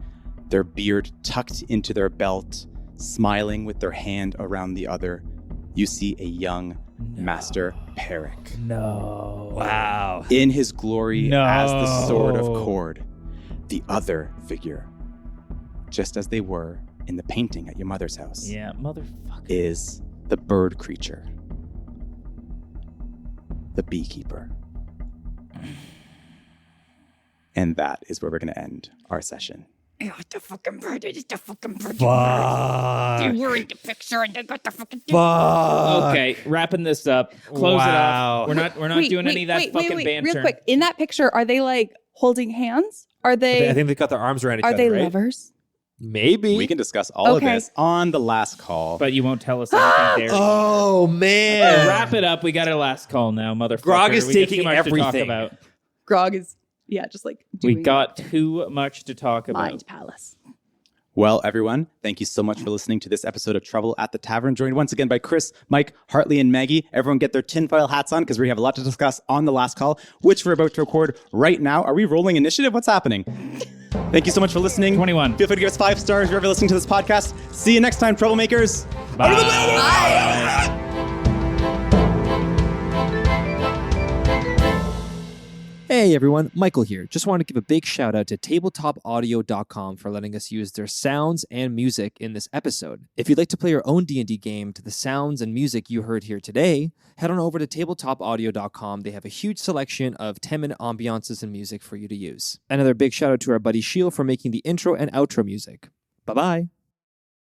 their beard tucked into their belt, smiling with their hand around the other. You see a young Master Merric. No. Wow. In his glory as the Sword of No. Cord. The other figure, just as they were in the painting at your mother's house, Yeah, motherfucker. is the bird creature, the Beekeeper. And that is where we're going to end our session. The fucking bird. It's the fucking bird. Fuck. They were in the picture and they got the fucking. Fuck. Okay, wrapping this up. Close it Wow. off. We're not doing any of that fucking banter. Real quick, in that picture, are they like holding hands? Are they? I think they got their arms around each are other, they right? lovers? Maybe. We can discuss all of Okay. this on the last call. But you won't tell us anything there. Oh, man. Wrap it up. We got our last call now, motherfucker. Grog is We got taking too much to talk everything. about. Grog is, just like We doing got too much to talk about. Mind Palace. Well, everyone, thank you so much for listening to this episode of Trouble at the Tavern, joined once again by Chris, Mike, Hartley, and Maggie. Everyone get their tinfoil hats on because we have a lot to discuss on the last call, which we're about to record right now. Are we rolling initiative? What's happening? Thank you so much for listening. 21. Feel free to give us 5 stars if you're ever listening to this podcast. See you next time, Troublemakers. Bye. Hey everyone, Michael here. Just want to give a big shout out to tabletopaudio.com for letting us use their sounds and music in this episode. If you'd like to play your own D&D game to the sounds and music you heard here today, head on over to tabletopaudio.com. They have a huge selection of 10-minute ambiances and music for you to use. Another big shout out to our buddy Sheil for making the intro and outro music. Bye-bye.